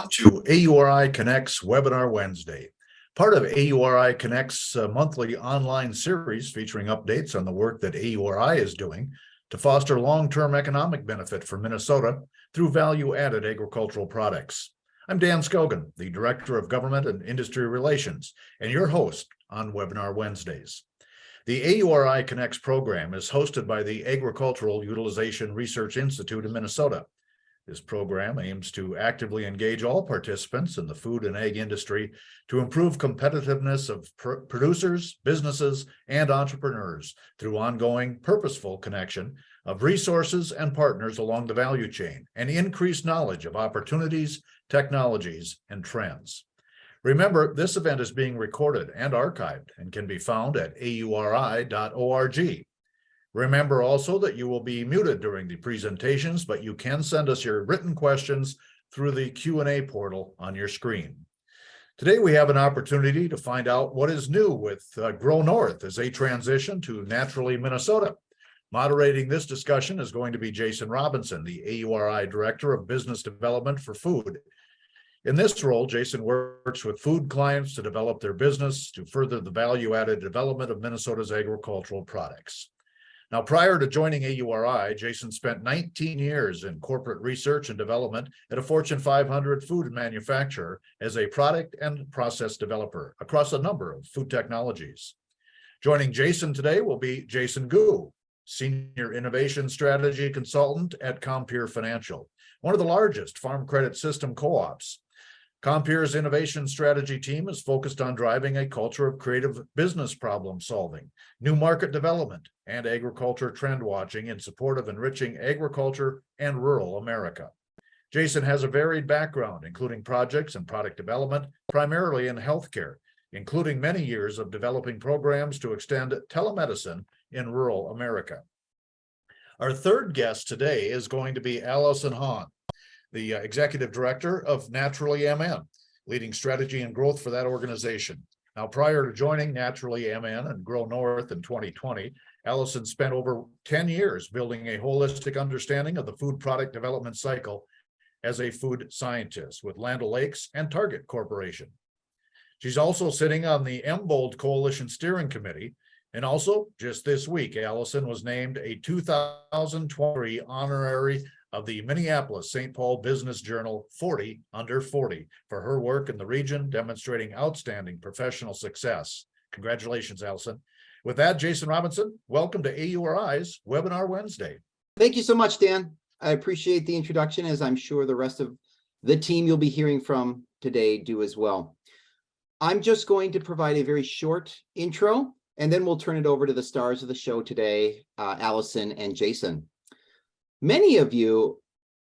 Welcome to AURI Connect's Webinar Wednesday, part of AURI Connect's monthly online series featuring updates on the work that AURI is doing to foster long-term economic benefit for Minnesota through value-added agricultural products. I'm Dan Skogan, the Director of Government and Industry Relations, and your host on Webinar Wednesdays. The AURI Connects program is hosted by the Agricultural Utilization Research Institute in Minnesota. This program aims to actively engage all participants in the food and ag industry to improve competitiveness of producers, businesses, and entrepreneurs through ongoing purposeful connection of resources and partners along the value chain and increased knowledge of opportunities, technologies, and trends. Remember, this event is being recorded and archived and can be found at auri.org. Remember also that you will be muted during the presentations, but you can send us your written questions through the Q&A portal on your screen. Today, we have an opportunity to find out what is new with Grow North as they transition to Naturally Minnesota. Moderating this discussion is going to be Jason Robinson, the AURI Director of Business Development for Food. In this role, Jason works with food clients to develop their business to further the value-added development of Minnesota's agricultural products. Now, prior to joining AURI, Jason spent 19 years in corporate research and development at a Fortune 500 food manufacturer as a product and process developer across a number of food technologies. Joining Jason today will be Jason Gu, Senior Innovation Strategy Consultant at Compeer Financial, one of the largest farm credit system co-ops. Compeer's innovation strategy team is focused on driving a culture of creative business problem solving, new market development, and agriculture trend watching in support of enriching agriculture and rural America. Jason has a varied background, including projects and product development, primarily in healthcare, including many years of developing programs to extend telemedicine in rural America. Our third guest today is going to be Allison Hahn, the Executive Director of Naturally MN, leading strategy and growth for that organization. Now, prior to joining Naturally MN and Grow North in 2020, Allison spent over 10 years building a holistic understanding of the food product development cycle as a food scientist with Land O'Lakes and Target Corporation. She's also sitting on the MBOLD Coalition Steering Committee. And also, just this week, Allison was named a 2023 honorary of the Minneapolis-St. Paul Business Journal 40 Under 40 for her work in the region, demonstrating outstanding professional success. Congratulations, Allison. With that, Jason Robinson, welcome to AURI's Webinar Wednesday. Thank you so much, Dan. I appreciate the introduction, as I'm sure the rest of the team you'll be hearing from today do as well. I'm just going to provide a very short intro, and then we'll turn it over to the stars of the show today, Allison and Jason. Many of you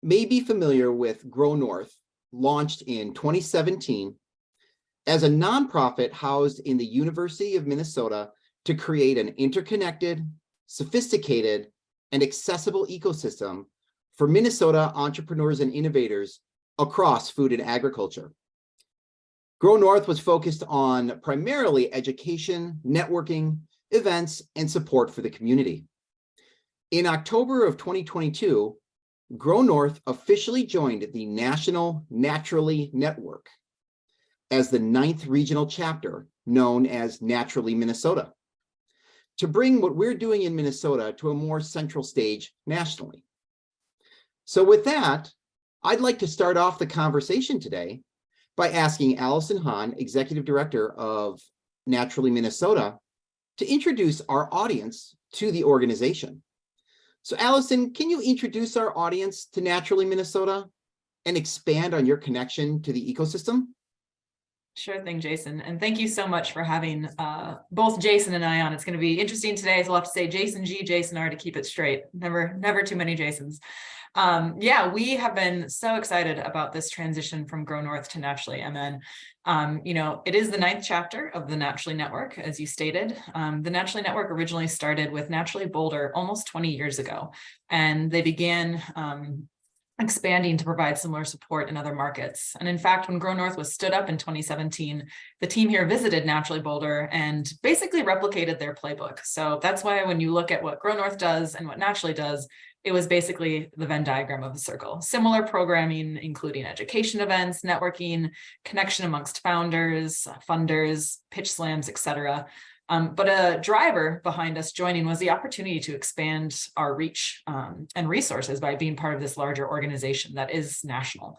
may be familiar with Grow North, launched in 2017 as a nonprofit housed in the University of Minnesota to create an interconnected, sophisticated, and accessible ecosystem for Minnesota entrepreneurs and innovators across food and agriculture. Grow North was focused on primarily education, networking, events, and support for the community. In October of 2022, Grow North officially joined the National Naturally Network as the 9th regional chapter, known as Naturally Minnesota, to bring what we're doing in Minnesota to a more central stage nationally. So with that, I'd like to start off the conversation today by asking Allison Hahn, Executive Director of Naturally Minnesota, to introduce our audience to the organization. So Allison, can you introduce our audience to Naturally Minnesota and expand on your connection to the ecosystem? Sure thing, Jason. And thank you so much for having both Jason and I on. It's going to be interesting today. So we'll have to say Jason G, Jason R to keep it straight. Never too many Jasons. Yeah, we have been so excited about this transition from Grow North to Naturally MN. It is the 9th chapter of the Naturally Network, as you stated. The Naturally Network originally started with Naturally Boulder almost 20 years ago, and they began expanding to provide similar support in other markets. And in fact, when Grow North was stood up in 2017, the team here visited Naturally Boulder and basically replicated their playbook. So that's why when you look at what Grow North does and what Naturally does, it was basically the Venn diagram of the circle. Similar programming, including education events, networking, connection amongst founders, funders, pitch slams, etc. But a driver behind us joining was the opportunity to expand our reach and resources by being part of this larger organization that is national.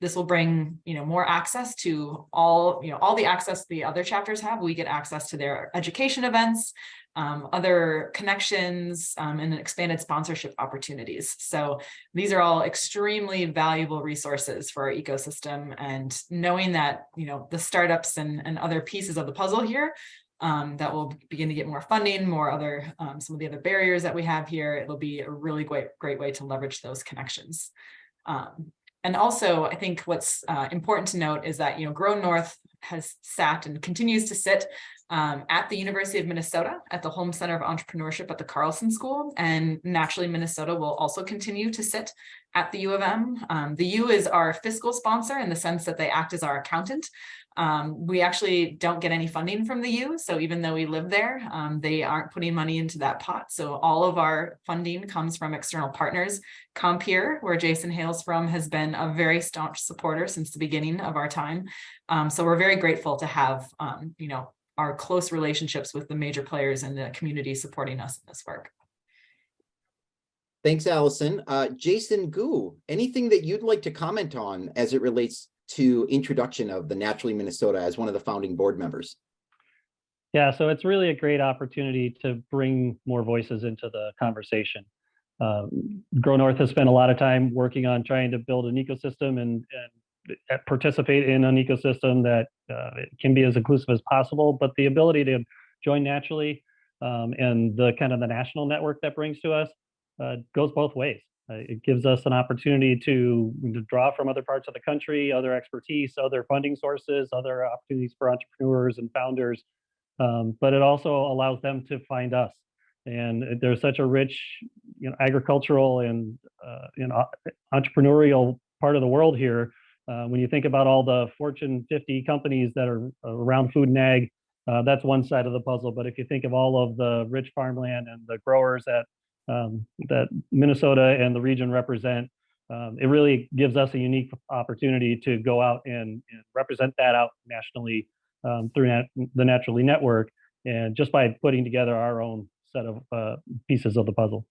This will bring, more access to all the access the other chapters have. We get access to their education events, other connections, and expanded sponsorship opportunities. So these are all extremely valuable resources for our ecosystem. And knowing that, the startups and other pieces of the puzzle here that will begin to get more funding, more other, some of the other barriers that we have here, it'll be a really great way to leverage those connections. And also, I think what's important to note is that, Grow North has sat and continues to sit at the University of Minnesota at the Holmes Center of Entrepreneurship at the Carlson School. And naturally, Minnesota will also continue to sit at the U of M. The U is our fiscal sponsor in the sense that they act as our accountant. We actually don't get any funding from the U. So even though we live there, they aren't putting money into that pot. So all of our funding comes from external partners. Compeer, where Jason hails from, has been a very staunch supporter since the beginning of our time. So we're very grateful to have, our close relationships with the major players in the community supporting us in this work. Thanks, Allison. Jason Gu, anything that you'd like to comment on as it relates to introduction of the Naturally Minnesota as one of the founding board members? Yeah, so it's really a great opportunity to bring more voices into the conversation. Grow North has spent a lot of time working on trying to build an ecosystem and participate in an ecosystem that can be as inclusive as possible, but the ability to join naturally and the kind of the national network that brings to us goes both ways. It gives us an opportunity to draw from other parts of the country, other expertise, other funding sources, other opportunities for entrepreneurs and founders, but it also allows them to find us. And there's such a rich, agricultural and entrepreneurial part of the world here. When you think about all the Fortune 50 companies that are around food and ag, that's one side of the puzzle. But if you think of all of the rich farmland and the growers that Minnesota and the region represent, it really gives us a unique opportunity to go out and represent that out nationally through the Naturally Network, and just by putting together our own set of pieces of the puzzle.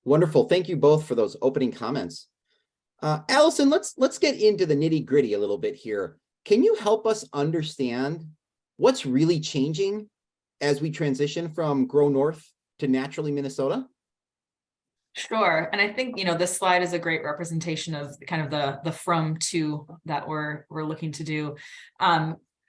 Wonderful. Thank you both for those opening comments. Allison, let's get into the nitty-gritty a little bit here. Can you help us understand what's really changing as we transition from Grow North to Naturally Minnesota? Sure. And I think, this slide is a great representation of kind of the from to that we're looking to do.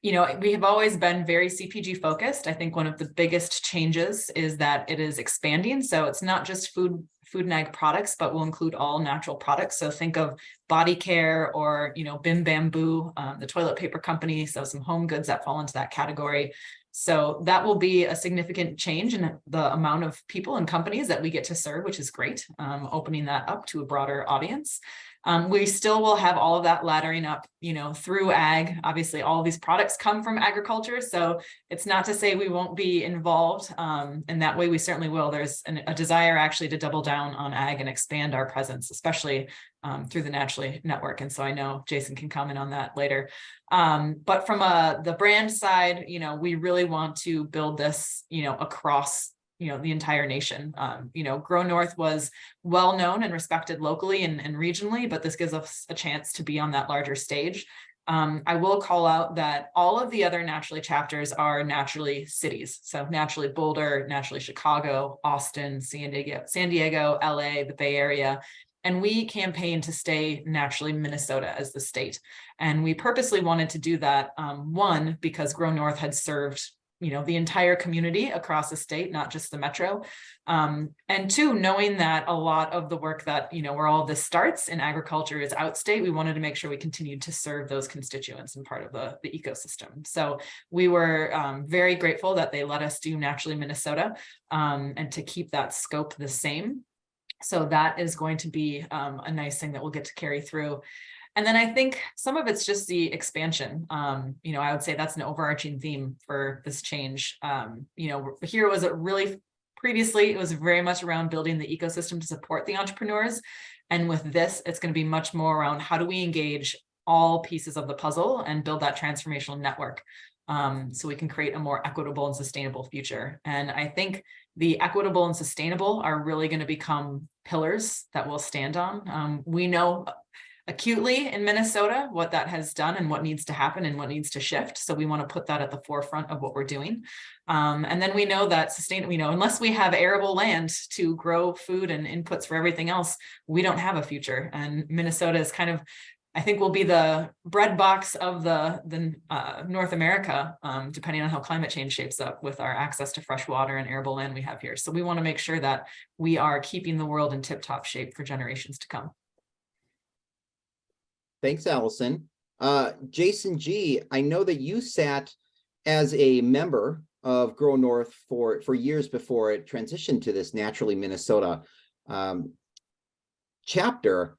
We have always been very CPG focused. I think one of the biggest changes is that it is expanding. So it's not just food and ag products, but will include all natural products. So think of body care or, Bim Bamboo, the toilet paper company. So some home goods that fall into that category. So that will be a significant change in the amount of people and companies that we get to serve, which is great, opening that up to a broader audience. We still will have all of that laddering up, through ag. Obviously, all of these products come from agriculture. So it's not to say we won't be involved. In that way, we certainly will. There's a desire actually to double down on ag and expand our presence, especially through the Naturally Network. And so I know Jason can comment on that later. But from the brand side, we really want to build this, across the entire nation. Grow North was well known and respected locally and regionally, but this gives us a chance to be on that larger stage. I will call out that all of the other Naturally chapters are naturally cities. So Naturally Boulder, Naturally Chicago, Austin, San Diego, LA, the Bay Area. And we campaigned to stay Naturally Minnesota as the state. And we purposely wanted to do that, one, because Grow North had served the entire community across the state, not just the metro. And two, knowing that a lot of the work that, where all this starts in agriculture is outstate, we wanted to make sure we continued to serve those constituents and part of the ecosystem. So we were very grateful that they let us do Naturally Minnesota and to keep that scope the same. So that is going to be a nice thing that we'll get to carry through. And then I think some of it's just the expansion. I would say that's an overarching theme for this change. Here was a really Previously, it was very much around building the ecosystem to support the entrepreneurs. And with this, it's going to be much more around how do we engage all pieces of the puzzle and build that transformational network, so we can create a more equitable and sustainable future. And I think the equitable and sustainable are really going to become pillars that we'll stand on. We know acutely in Minnesota what that has done and what needs to happen and what needs to shift. So we want to put that at the forefront of what we're doing. And then we know that unless we have arable land to grow food and inputs for everything else, we don't have a future. And Minnesota is kind of, I think, will be the bread box of the North America, depending on how climate change shapes up with our access to fresh water and arable land we have here. So we want to make sure that we are keeping the world in tip-top shape for generations to come. Thanks, Allison. Jason G., I know that you sat as a member of Grow North for years before it transitioned to this Naturally Minnesota chapter.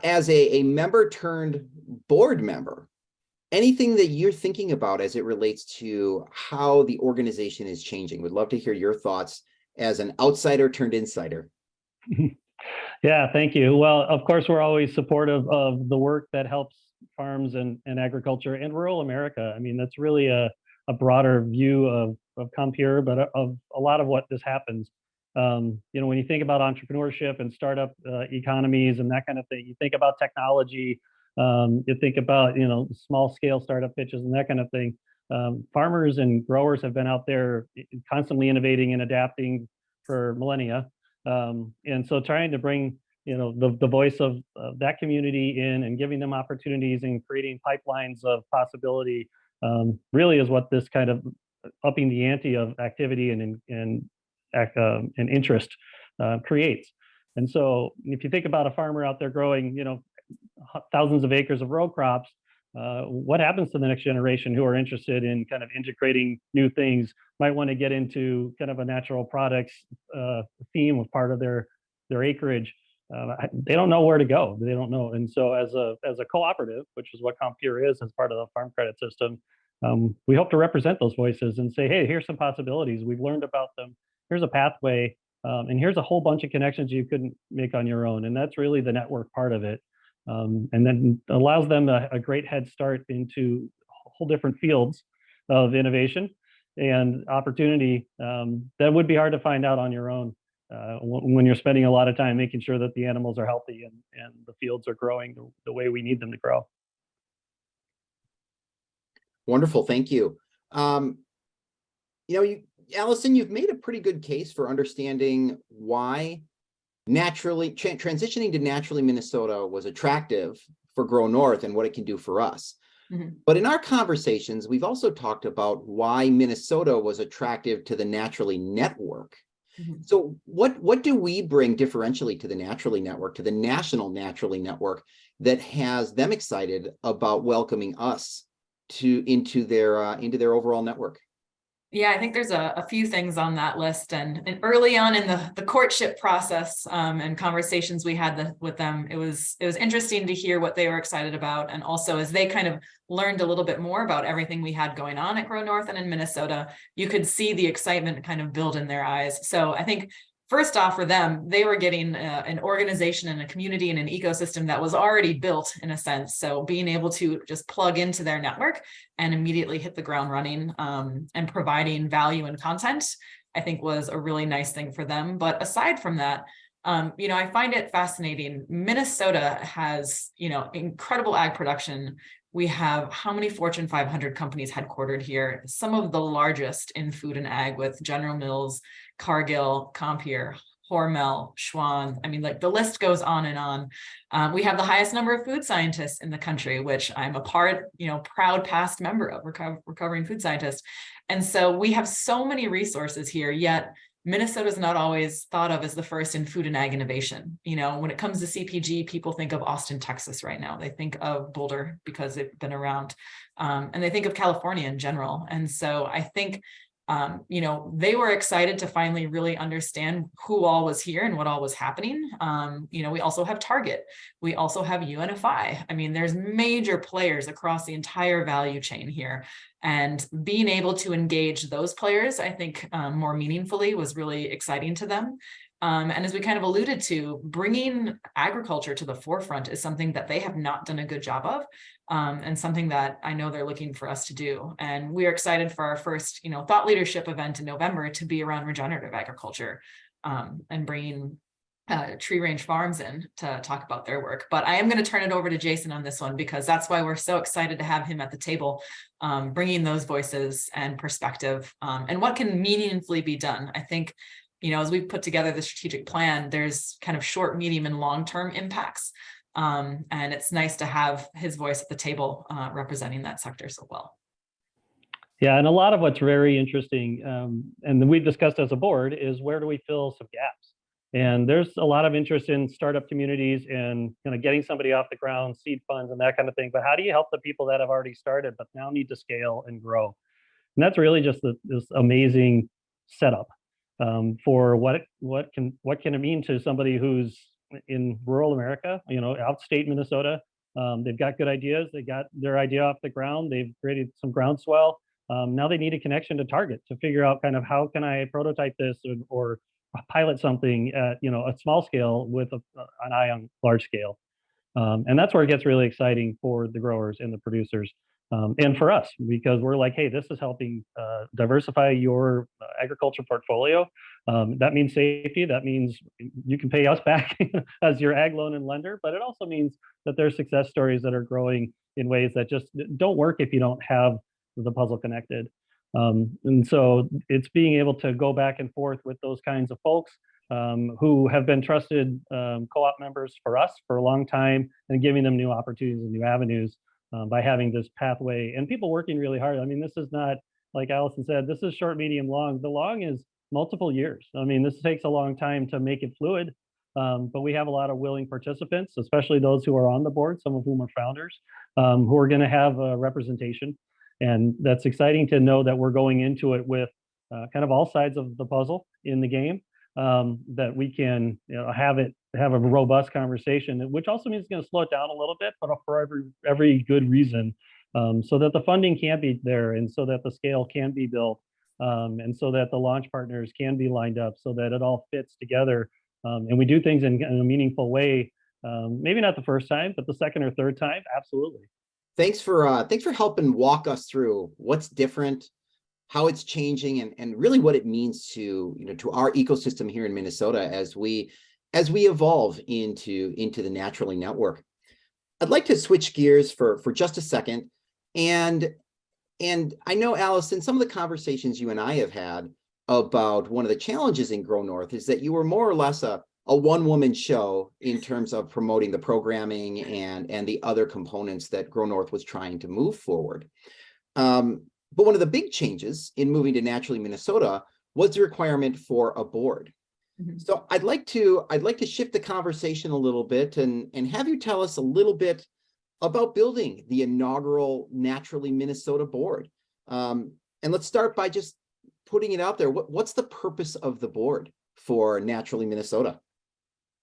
As a member turned board member, anything that you're thinking about as it relates to how the organization is changing? Would love to hear your thoughts as an outsider turned insider. Yeah, thank you. Well, of course, we're always supportive of the work that helps farms and agriculture in rural America. I mean, that's really a broader view of Compeer, but of a lot of what this happens. When you think about entrepreneurship and startup economies and that kind of thing, you think about technology, you think about, small scale startup pitches and that kind of thing. Farmers and growers have been out there constantly innovating and adapting for millennia. And so trying to bring, the voice of that community in and giving them opportunities and creating pipelines of possibility really is what this kind of upping the ante of activity and interest creates. And so if you think about a farmer out there growing, thousands of acres of row crops, what happens to the next generation who are interested in kind of integrating new things, might want to get into kind of a natural products theme of part of their acreage. They don't know where to go. They don't know. And so as a cooperative, which is what Compeer is as part of the farm credit system, we hope to represent those voices and say, hey, here's some possibilities. We've learned about them. Here's a pathway. And here's a whole bunch of connections you couldn't make on your own. And that's really the network part of it. And then allows them a great head start into whole different fields of innovation and opportunity that would be hard to find out on your own when you're spending a lot of time making sure that the animals are healthy and the fields are growing the way we need them to grow. Wonderful, thank you. Allison, you've made a pretty good case for understanding why transitioning to Naturally Minnesota was attractive for Grow North and what it can do for us. Mm-hmm. But in our conversations, we've also talked about why Minnesota was attractive to the Naturally Network. Mm-hmm. So what do we bring differentially to the Naturally Network, to the National Naturally Network, that has them excited about welcoming us into their overall network? Yeah, I think there's a few things on that list. And early on in the courtship process and conversations we had with them, it was interesting to hear what they were excited about. And also as they kind of learned a little bit more about everything we had going on at Grow North and in Minnesota, you could see the excitement kind of build in their eyes. So I think first off, for them, they were getting an organization and a community and an ecosystem that was already built in a sense. So being able to just plug into their network and immediately hit the ground running and providing value and content, I think was a really nice thing for them. But aside from that, I find it fascinating. Minnesota has, incredible ag production. We have how many Fortune 500 companies headquartered here, some of the largest in food and ag with General Mills, Cargill, Compeer, Hormel, Schwann. I mean, like the list goes on and on. We have the highest number of food scientists in the country, which I'm a proud past member of, recovering food scientist. And so we have so many resources here, yet Minnesota is not always thought of as the first in food and ag innovation. When it comes to CPG, people think of Austin, Texas right now. They think of Boulder because they've been around, and they think of California in general. And so I think You know, they were excited to finally really understand who all was here and what all was happening. You know, we also have Target. We also have UNFI. I mean, there's major players across the entire value chain here. And being able to engage those players, I think more meaningfully was really exciting to them. And as we kind of alluded to, bringing agriculture to the forefront is something that they have not done a good job of, and something that I know they're looking for us to do. And we're excited for our first, you know, thought leadership event in November to be around regenerative agriculture, and bringing Tree Range Farms in to talk about their work. But I am going to turn it over to Jason on this one, because that's why we're so excited to have him at the table, bringing those voices and perspective, and what can meaningfully be done. I think, you know, as we've put together the strategic plan, there's kind of short, medium, and long-term impacts. And it's nice to have his voice at the table, representing that sector so well. Yeah, and a lot of what's very interesting, and we've discussed as a board, is where do we fill some gaps? And there's a lot of interest in startup communities and kind of getting somebody off the ground, seed funds and that kind of thing. But how do you help the people that have already started but now need to scale and grow? And that's really just this amazing setup for what can it mean to somebody who's in rural America, you know, outstate Minnesota. They've got good ideas. They got their idea off the ground. They've created some groundswell. Now they need a connection to Target to figure out kind of how can I prototype this or pilot something at, you know, a small scale with an eye on large scale. And that's where it gets really exciting for the growers and the producers. And for us, because we're like, hey, this is helping diversify your agriculture portfolio. That means safety. That means you can pay us back as your ag loan and lender. But it also means that there's success stories that are growing in ways that just don't work if you don't have the puzzle connected. And so it's being able to go back and forth with those kinds of folks who have been trusted co-op members for us for a long time, and giving them new opportunities and new avenues by having this pathway and people working really hard. I mean, this is not, like Allison said, this is short, medium, long. The long is multiple years. I mean, this takes a long time to make it fluid, but we have a lot of willing participants, especially those who are on the board, some of whom are founders, who are going to have representation. And that's exciting to know that we're going into it with kind of all sides of the puzzle in the game, that we can, you know, have a robust conversation, which also means it's going to slow it down a little bit, but for every good reason, so that the funding can be there, and so that the scale can be built, and so that the launch partners can be lined up, so that it all fits together, and we do things in a meaningful way. Maybe not the first time, but the second or third time, absolutely. Thanks for helping walk us through what's different, how it's changing, and really what it means to, you know, to our ecosystem here in Minnesota as we evolve into the Naturally Network. I'd like to switch gears for just a second, and I know, Allison, some of the conversations you and I have had about one of the challenges in Grow North is that you were more or less a one-woman show in terms of promoting the programming and the other components that Grow North was trying to move forward. But one of the big changes in moving to Naturally Minnesota was the requirement for a board. Mm-hmm. So I'd like to shift the conversation a little bit and have you tell us a little bit about building the inaugural Naturally Minnesota board. And let's start by just putting it out there. What's the purpose of the board for Naturally Minnesota?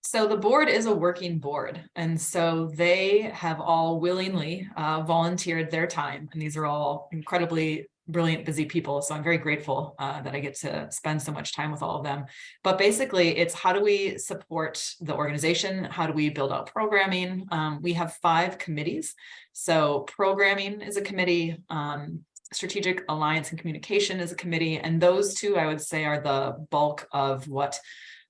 So the board is a working board, and so they have all willingly volunteered their time, and these are all incredibly brilliant, busy people. So I'm very grateful that I get to spend so much time with all of them. But basically, it's how do we support the organization? How do we build out programming? We have 5 committees. So programming is a committee, strategic alliance and communication is a committee, and those 2, I would say, are the bulk of what.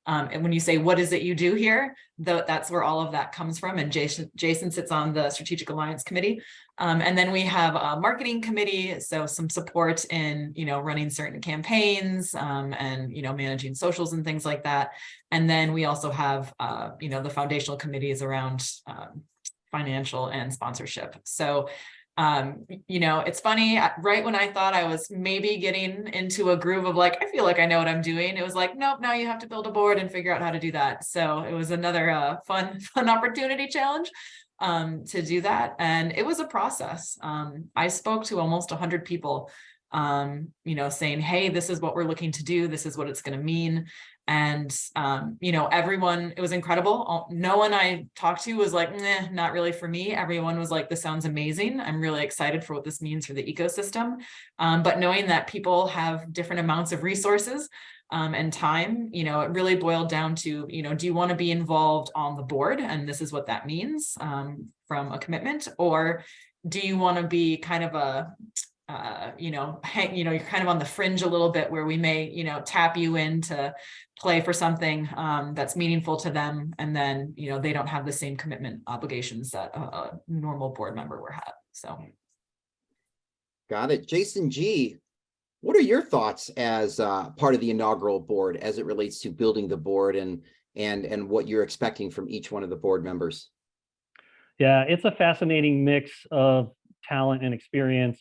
And when you say, what is it you do here, that's where all of that comes from. And Jason sits on the Strategic Alliance Committee. And then we have a marketing committee. So some support in, you know, running certain campaigns and, you know, managing socials and things like that. And then we also have, you know, the foundational committees around financial and sponsorship. So you know, it's funny, right when I thought I was maybe getting into a groove of like, I feel like I know what I'm doing, it was like, nope, now you have to build a board and figure out how to do that. So it was another fun opportunity challenge to do that. And it was a process. I spoke to almost 100 people saying, hey, this is what we're looking to do. This is what it's going to mean. And, everyone, it was incredible. No one I talked to was like, nah, not really for me. Everyone was like, this sounds amazing. I'm really excited for what this means for the ecosystem. But knowing that people have different amounts of resources and time, it really boiled down to, do you want to be involved on the board? And this is what that means from a commitment, or do you want to be kind of a you're kind of on the fringe a little bit, where we may, tap you in to play for something that's meaningful to them. And then, they don't have the same commitment obligations that a normal board member would have. So. Got it. Jason G., what are your thoughts as part of the inaugural board as it relates to building the board and what you're expecting from each one of the board members? Yeah, it's a fascinating mix of talent and experience.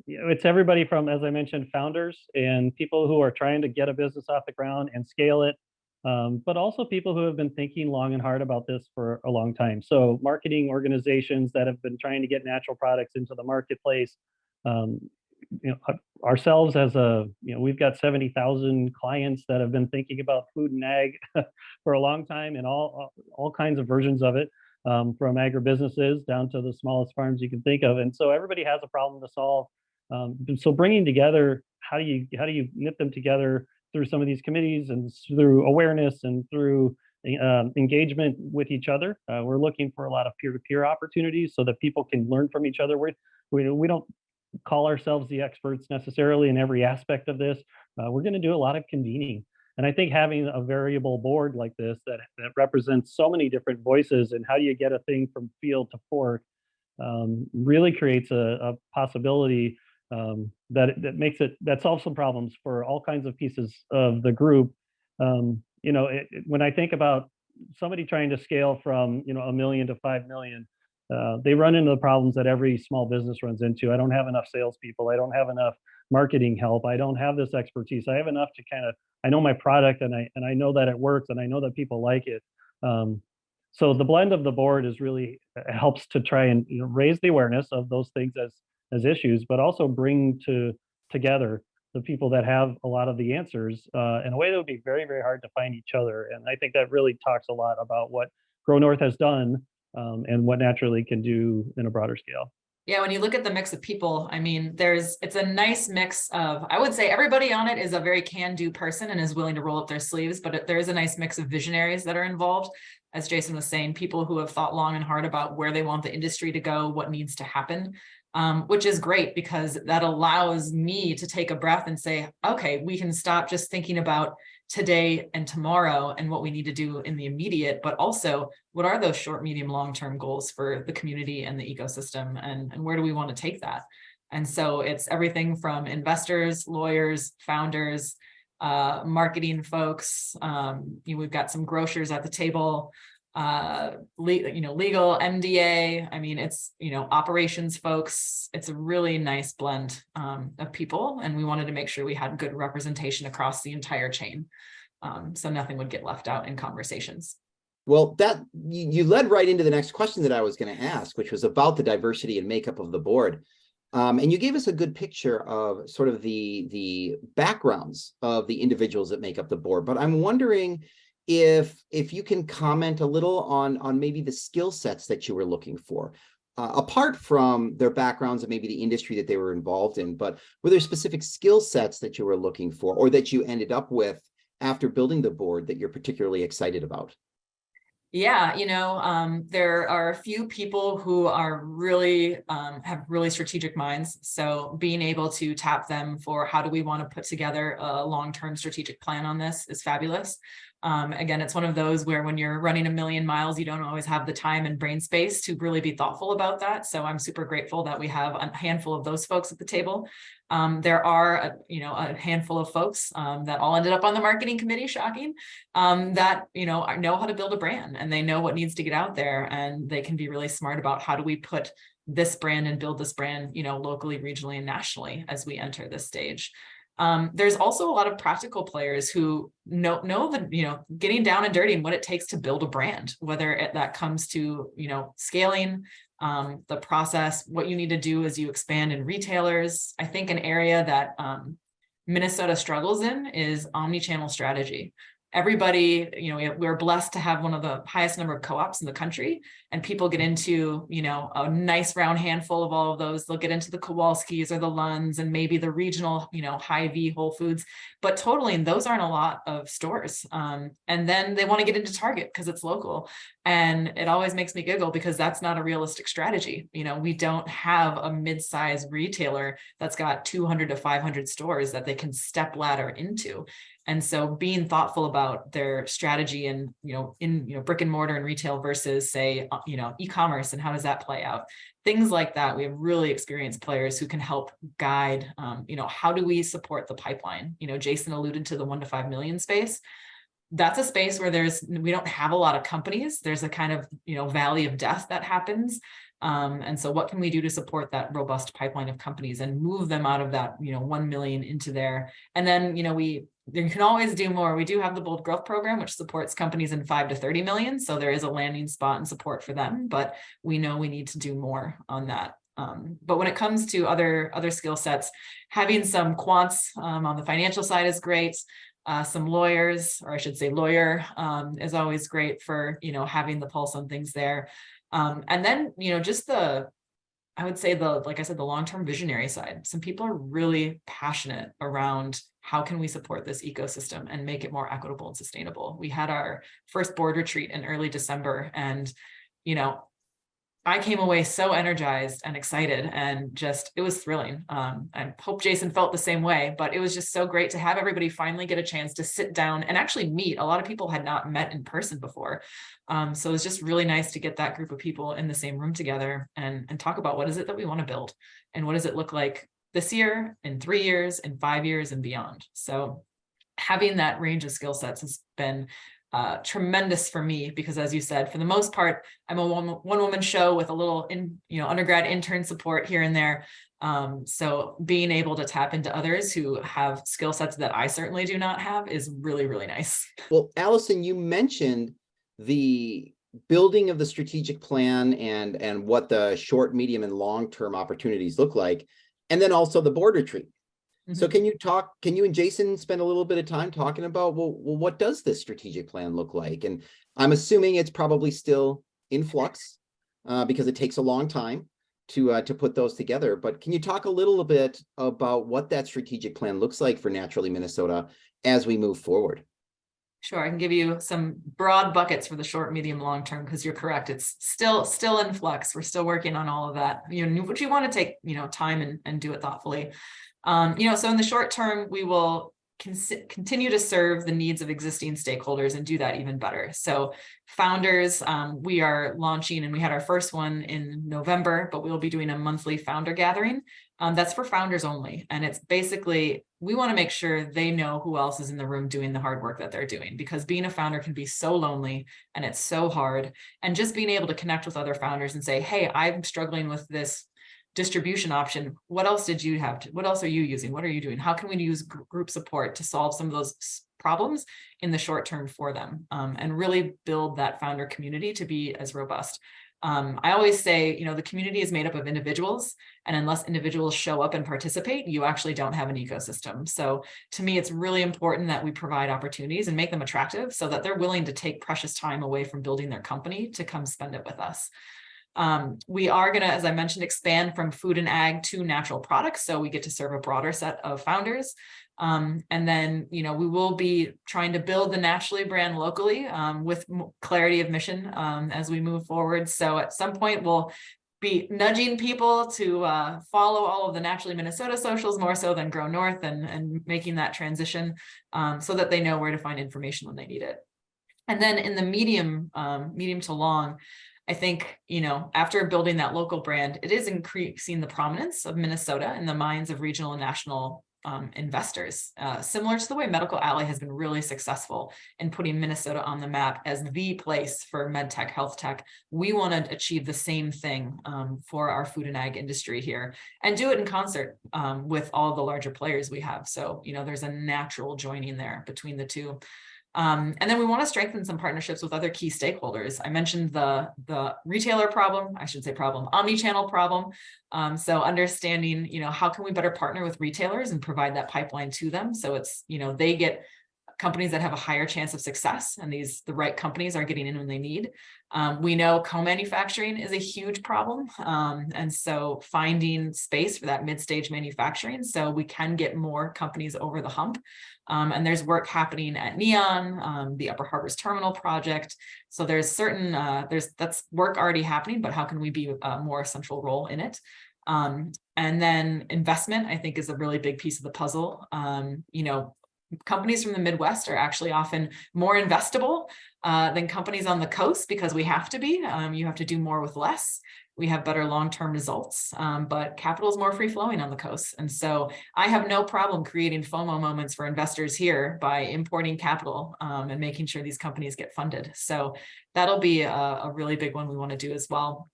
It's everybody from, as I mentioned, founders and people who are trying to get a business off the ground and scale it, but also people who have been thinking long and hard about this for a long time. So marketing organizations that have been trying to get natural products into the marketplace. Ourselves as we've got 70,000 clients that have been thinking about food and ag for a long time, and all kinds of versions of it. From agribusinesses down to the smallest farms you can think of, and so everybody has a problem to solve. So bringing together, how do you knit them together through some of these committees and through awareness and through engagement with each other? We're looking for a lot of peer-to-peer opportunities so that people can learn from each other. We don't call ourselves the experts necessarily in every aspect of this. We're going to do a lot of convening. And I think having a variable board like this that represents so many different voices, and how do you get a thing from field to fork, really creates a possibility that solves some problems for all kinds of pieces of the group. When I think about somebody trying to scale from $1 million to 5 million, they run into the problems that every small business runs into. I don't have enough salespeople. I don't have enough marketing help. I don't have this expertise. I have enough to I know my product, and I know that it works, and I know that people like it. So the blend of the board is really helps to try and raise the awareness of those things as issues, but also bring together the people that have a lot of the answers in a way that would be very, very hard to find each other. And I think that really talks a lot about what Grow North has done and what Naturally can do in a broader scale. Yeah, when you look at the mix of people, I mean, it's a nice mix of, I would say everybody on it is a very can-do person and is willing to roll up their sleeves, but there is a nice mix of visionaries that are involved. As Jason was saying, people who have thought long and hard about where they want the industry to go, what needs to happen, which is great because that allows me to take a breath and say, okay, we can stop just thinking about today and tomorrow and what we need to do in the immediate, but also what are those short, medium, long-term goals for the community and the ecosystem, and where do we want to take that? And so it's everything from investors, lawyers, founders, marketing folks. We've got some grocers at the table, legal, MDA. I mean, it's, operations folks. It's a really nice blend of people. And we wanted to make sure we had good representation across the entire chain. So nothing would get left out in conversations. Well, that you led right into the next question that I was going to ask, which was about the diversity and makeup of the board. And you gave us a good picture of sort of the backgrounds of the individuals that make up the board. But I'm wondering if you can comment a little on maybe the skill sets that you were looking for, apart from their backgrounds and maybe the industry that they were involved in. But were there specific skill sets that you were looking for, or that you ended up with after building the board, that you're particularly excited about? Yeah, there are a few people who are really have really strategic minds. So being able to tap them for how do we want to put together a long-term strategic plan on this is fabulous. Again, it's one of those where when you're running 1 million miles, you don't always have the time and brain space to really be thoughtful about that. So I'm super grateful that we have a handful of those folks at the table. There are, a handful of folks that all ended up on the marketing committee, shocking, that, know how to build a brand, and they know what needs to get out there, and they can be really smart about how do we put this brand and build this brand, locally, regionally, and nationally as we enter this stage. There's also a lot of practical players who know the, getting down and dirty and what it takes to build a brand, whether that comes to, scaling, the process. What you need to do is you expand in retailers. I think an area that Minnesota struggles in is omni-channel strategy. Everybody, we're blessed to have one of the highest number of co-ops in the country, and people get into, a nice round handful of all of those. They'll get into the Kowalskis or the Lunds and maybe the regional, Hy-Vee, Whole Foods, but totally, and those aren't a lot of stores. And then they want to get into Target because it's local. And it always makes me giggle because that's not a realistic strategy. We don't have a mid-size retailer that's got 200 to 500 stores that they can step ladder into. And so being thoughtful about their strategy and, brick and mortar and retail versus say, e-commerce, and how does that play out? Things like that. We have really experienced players who can help guide, how do we support the pipeline? Jason alluded to the 1 to 5 million space. That's a space where we don't have a lot of companies. There's a kind of, valley of death that happens. And so what can we do to support that robust pipeline of companies and move them out of that, 1 million into there? And then, you can always do more. We do have the Bold Growth Program, which supports companies in 5 to 30 million. So there is a landing spot and support for them, but we know we need to do more on that. But when it comes to other skill sets, having some quants on the financial side is great. Some lawyers, or I should say lawyer, is always great for, having the pulse on things there. And then, just I would say like I said, the long-term visionary side. Some people are really passionate around how can we support this ecosystem and make it more equitable and sustainable. We had our first board retreat in early December, and, I came away so energized and excited, and it was thrilling. I hope Jason felt the same way, but it was just so great to have everybody finally get a chance to sit down and actually meet. A lot of people had not met in person before. So it was just really nice to get that group of people in the same room together and talk about what is it that we want to build and what does it look like this year, in 3 years, in 5 years, and beyond. So having that range of skill sets has been tremendous for me, because as you said, for the most part, I'm a one woman show with a little undergrad intern support here and there. So being able to tap into others who have skill sets that I certainly do not have is really, really nice. Well, Allison, you mentioned the building of the strategic plan and what the short, medium, and long-term opportunities look like, and then also the board retreat. So can you and Jason spend a little bit of time talking about, well, what does this strategic plan look like? And I'm assuming it's probably still in flux because it takes a long time to put those together. But can you talk a little bit about what that strategic plan looks like for Naturally Minnesota as we move forward? Sure, I can give you some broad buckets for the short, medium, long term, because you're correct. It's still in flux. We're still working on all of that. But you want to take time and do it thoughtfully. So in the short term, we will continue to serve the needs of existing stakeholders and do that even better. So founders, we are launching, and we had our first one in November, but we'll be doing a monthly founder gathering. That's for founders only. And it's basically, we want to make sure they know who else is in the room doing the hard work that they're doing, because being a founder can be so lonely and it's so hard. And just being able to connect with other founders and say, hey, I'm struggling with this distribution option. What else did you have? What else are you using? What are you doing? How can we use group support to solve some of those problems in the short term for them, and really build that founder community to be as robust? I always say, the community is made up of individuals, and unless individuals show up and participate, you actually don't have an ecosystem. So to me, it's really important that we provide opportunities and make them attractive so that they're willing to take precious time away from building their company to come spend it with us. We are going to, as I mentioned, expand from food and ag to natural products. So we get to serve a broader set of founders. And then, we will be trying to build the Naturally brand locally with clarity of mission as we move forward. So at some point, we'll be nudging people to follow all of the Naturally Minnesota socials more so than Grow North, and making that transition so that they know where to find information when they need it. And then in the medium to long, I think, after building that local brand, it is increasing the prominence of Minnesota in the minds of regional and national investors, similar to the way Medical Alley has been really successful in putting Minnesota on the map as the place for med tech, health tech. We want to achieve the same thing for our food and ag industry here, and do it in concert with all the larger players we have. So, there's a natural joining there between the two. And then we want to strengthen some partnerships with other key stakeholders. I mentioned the retailer problem, I should say problem, omni-channel problem. So understanding, how can we better partner with retailers and provide that pipeline to them? So it's, they get companies that have a higher chance of success, and the right companies are getting in when they need. We know co-manufacturing is a huge problem. And so finding space for that mid-stage manufacturing so we can get more companies over the hump. And there's work happening at Neon, the Upper Harbors Terminal project. So there's certain, that's work already happening, but how can we be a more central role in it? And then investment, I think, is a really big piece of the puzzle. Companies from the Midwest are actually often more investable than companies on the coast because we have to be. You have to do more with less. We have better long-term results, but capital is more free-flowing on the coast. And so I have no problem creating FOMO moments for investors here by importing capital and making sure these companies get funded. So that'll be a really big one we want to do as well.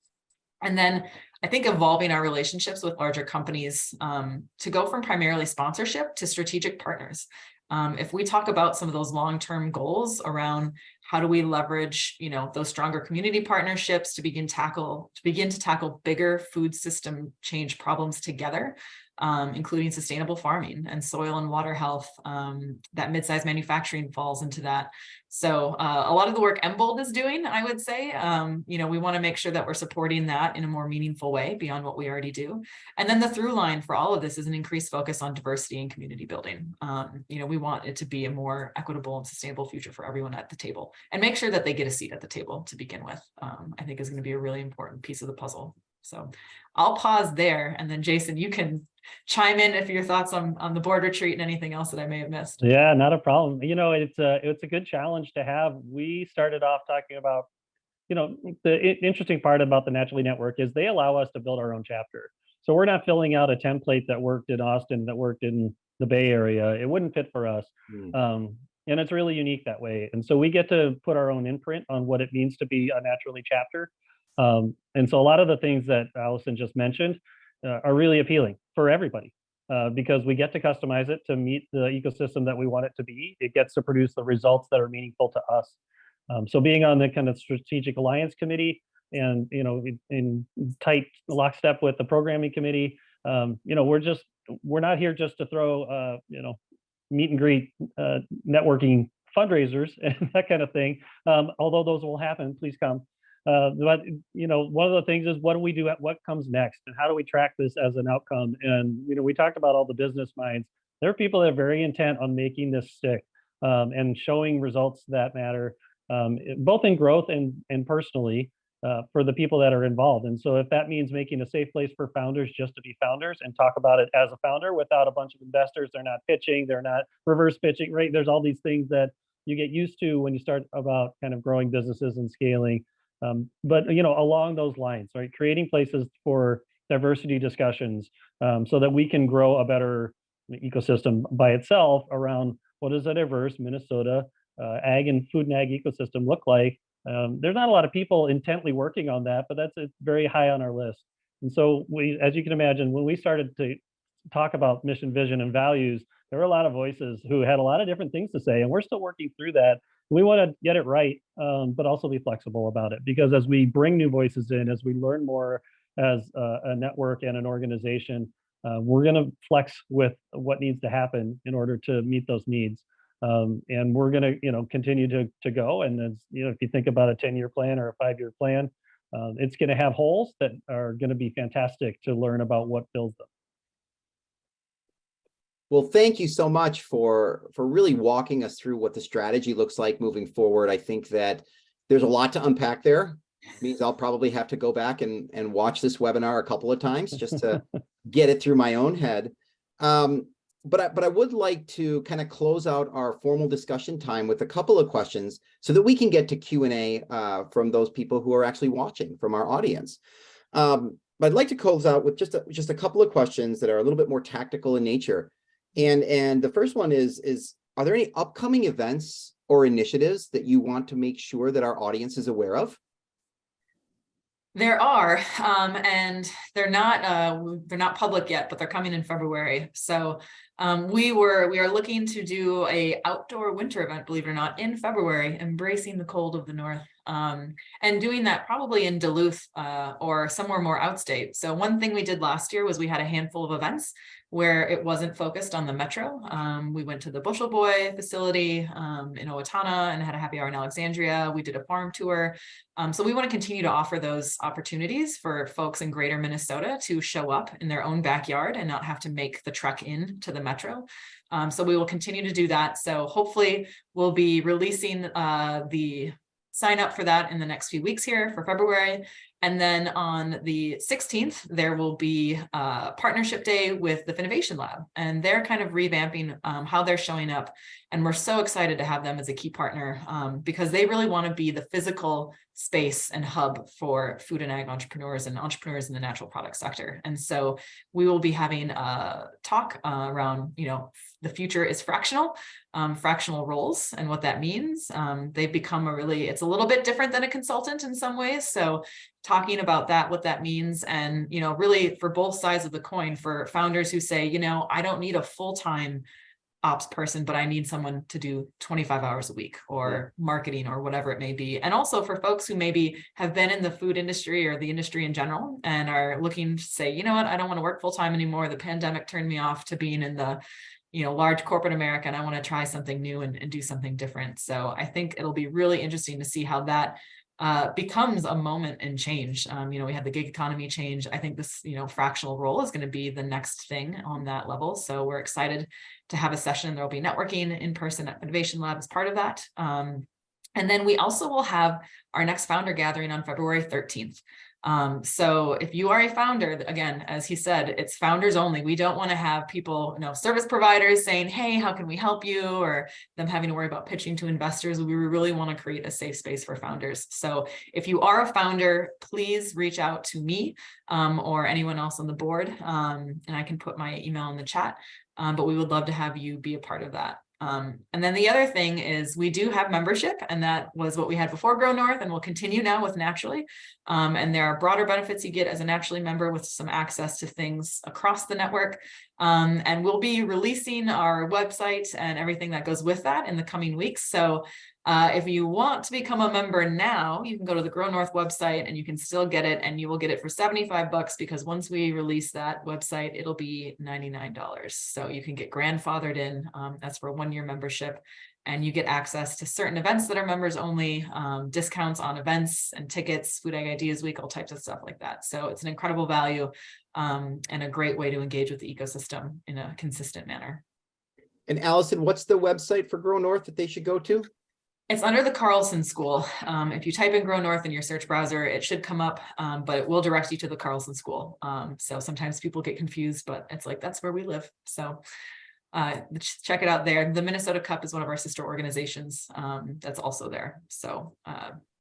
And then I think evolving our relationships with larger companies to go from primarily sponsorship to strategic partners. If we talk about some of those long-term goals around how do we leverage, those stronger community partnerships to begin to tackle bigger food system change problems together, including sustainable farming and soil and water health, that mid-sized manufacturing falls into that. So a lot of the work Embold is doing, I would say, we want to make sure that we're supporting that in a more meaningful way beyond what we already do. And then the through line for all of this is an increased focus on diversity and community building. We want it to be a more equitable and sustainable future for everyone at the table, and make sure that they get a seat at the table to begin with. I think is going to be a really important piece of the puzzle. So I'll pause there, and then Jason, you can chime in if your thoughts on the board retreat and anything else that I may have missed. Yeah, not a problem. It's a good challenge to have. We started off talking about, the interesting part about the Naturally Network is they allow us to build our own chapter. So we're not filling out a template that worked in Austin, that worked in the Bay Area. It wouldn't fit for us. And it's really unique that way. And so we get to put our own imprint on what it means to be a Naturally chapter. And so a lot of the things that Allison just mentioned are really appealing for everybody because we get to customize it to meet the ecosystem that we want it to be. It gets to produce the results that are meaningful to us. So being on the kind of strategic alliance committee and, in tight lockstep with the programming committee, we're not here just to throw, meet and greet networking fundraisers and that kind of thing. Although those will happen, please come. But one of the things is, what do we do? What comes next, and how do we track this as an outcome? And we talked about all the business minds. There are people that are very intent on making this stick and showing results that matter, both in growth and personally for the people that are involved. And so if that means making a safe place for founders just to be founders and talk about it as a founder without a bunch of investors, they're not pitching, they're not reverse pitching, right? There's all these things that you get used to when you start about kind of growing businesses and scaling. But along those lines, right, creating places for diversity discussions so that we can grow a better ecosystem by itself around what does a diverse Minnesota ag and food and ag ecosystem look like. There's not a lot of people intently working on that, but it's very high on our list. And so we, as you can imagine, when we started to talk about mission, vision, and values, there were a lot of voices who had a lot of different things to say, and we're still working through that. We want to get it right, but also be flexible about it, because as we bring new voices in, as we learn more as a network and an organization, we're going to flex with what needs to happen in order to meet those needs. And we're going to, continue to go. And as if you think about a 10-year plan or a 5-year plan, it's going to have holes that are going to be fantastic to learn about what fills them. Well, thank you so much for really walking us through what the strategy looks like moving forward. I think that there's a lot to unpack there. It means I'll probably have to go back and watch this webinar a couple of times just to get it through my own head. But I would like to kind of close out our formal discussion time with a couple of questions so that we can get to Q&A from those people who are actually watching, from our audience. But I'd like to close out with just a couple of questions that are a little bit more tactical in nature. And the first one is, are there any upcoming events or initiatives that you want to make sure that our audience is aware of? There are, and they're not public yet, but they're coming in February. So we are looking to do a outdoor winter event, believe it or not, in February, embracing the cold of the north, and doing that probably in Duluth or somewhere more outstate. So one thing we did last year was we had a handful of events where it wasn't focused on the metro. We went to the Bushel Boy facility in Owatonna and had a happy hour in Alexandria. We did a farm tour. So we want to continue to offer those opportunities for folks in greater Minnesota to show up in their own backyard and not have to make the trek in to the metro. So we will continue to do that. So hopefully we'll be releasing the sign up for that in the next few weeks here for February. And then on the 16th, there will be a partnership day with the Innovation Lab, and they're kind of revamping how they're showing up. And we're so excited to have them as a key partner because they really want to be the physical space and hub for food and ag entrepreneurs and entrepreneurs in the natural product sector. And so we will be having a talk around, the future is fractional roles and what that means. They've become it's a little bit different than a consultant in some ways. So talking about that, what that means, and, really for both sides of the coin, for founders who say, I don't need a full-time ops person, but I need someone to do 25 hours a week or marketing or whatever it may be. And also for folks who maybe have been in the food industry or the industry in general and are looking to say, you know what, I don't want to work full-time anymore. The pandemic turned me off to being in the large corporate America, and I want to try something new and do something different. So I think it'll be really interesting to see how that becomes a moment in change. We had the gig economy change. I think this, fractional role is going to be the next thing on that level. So we're excited to have a session. There'll be networking in person at Innovation Lab as part of that. And then we also will have our next founder gathering on February 13th. So if you are a founder, again, as he said, it's founders only. We don't want to have people, service providers saying, hey, how can we help you? Or them having to worry about pitching to investors. We really want to create a safe space for founders. So if you are a founder, please reach out to me or anyone else on the board. And I can put my email in the chat, but we would love to have you be a part of that. And then the other thing is we do have membership, and that was what we had before Grow North, and we'll continue now with Naturally. And there are broader benefits you get as a Naturally member with some access to things across the network. And we'll be releasing our website and everything that goes with that in the coming weeks. So if you want to become a member now, you can go to the Grow North website and you can still get it, and you will get it for $75 because once we release that website, it'll be $99. So you can get grandfathered in. That's for a one-year membership, and you get access to certain events that are members only, discounts on events and tickets, Food Ag Ideas Week, all types of stuff like that. So it's an incredible value and a great way to engage with the ecosystem in a consistent manner. And Allison, what's the website for Grow North that they should go to? It's under the Carlson School. If you type in Grow North in your search browser, it should come up, but it will direct you to the Carlson School. So sometimes people get confused, but it's like, that's where we live. So check it out there. The Minnesota Cup is one of our sister organizations that's also there. So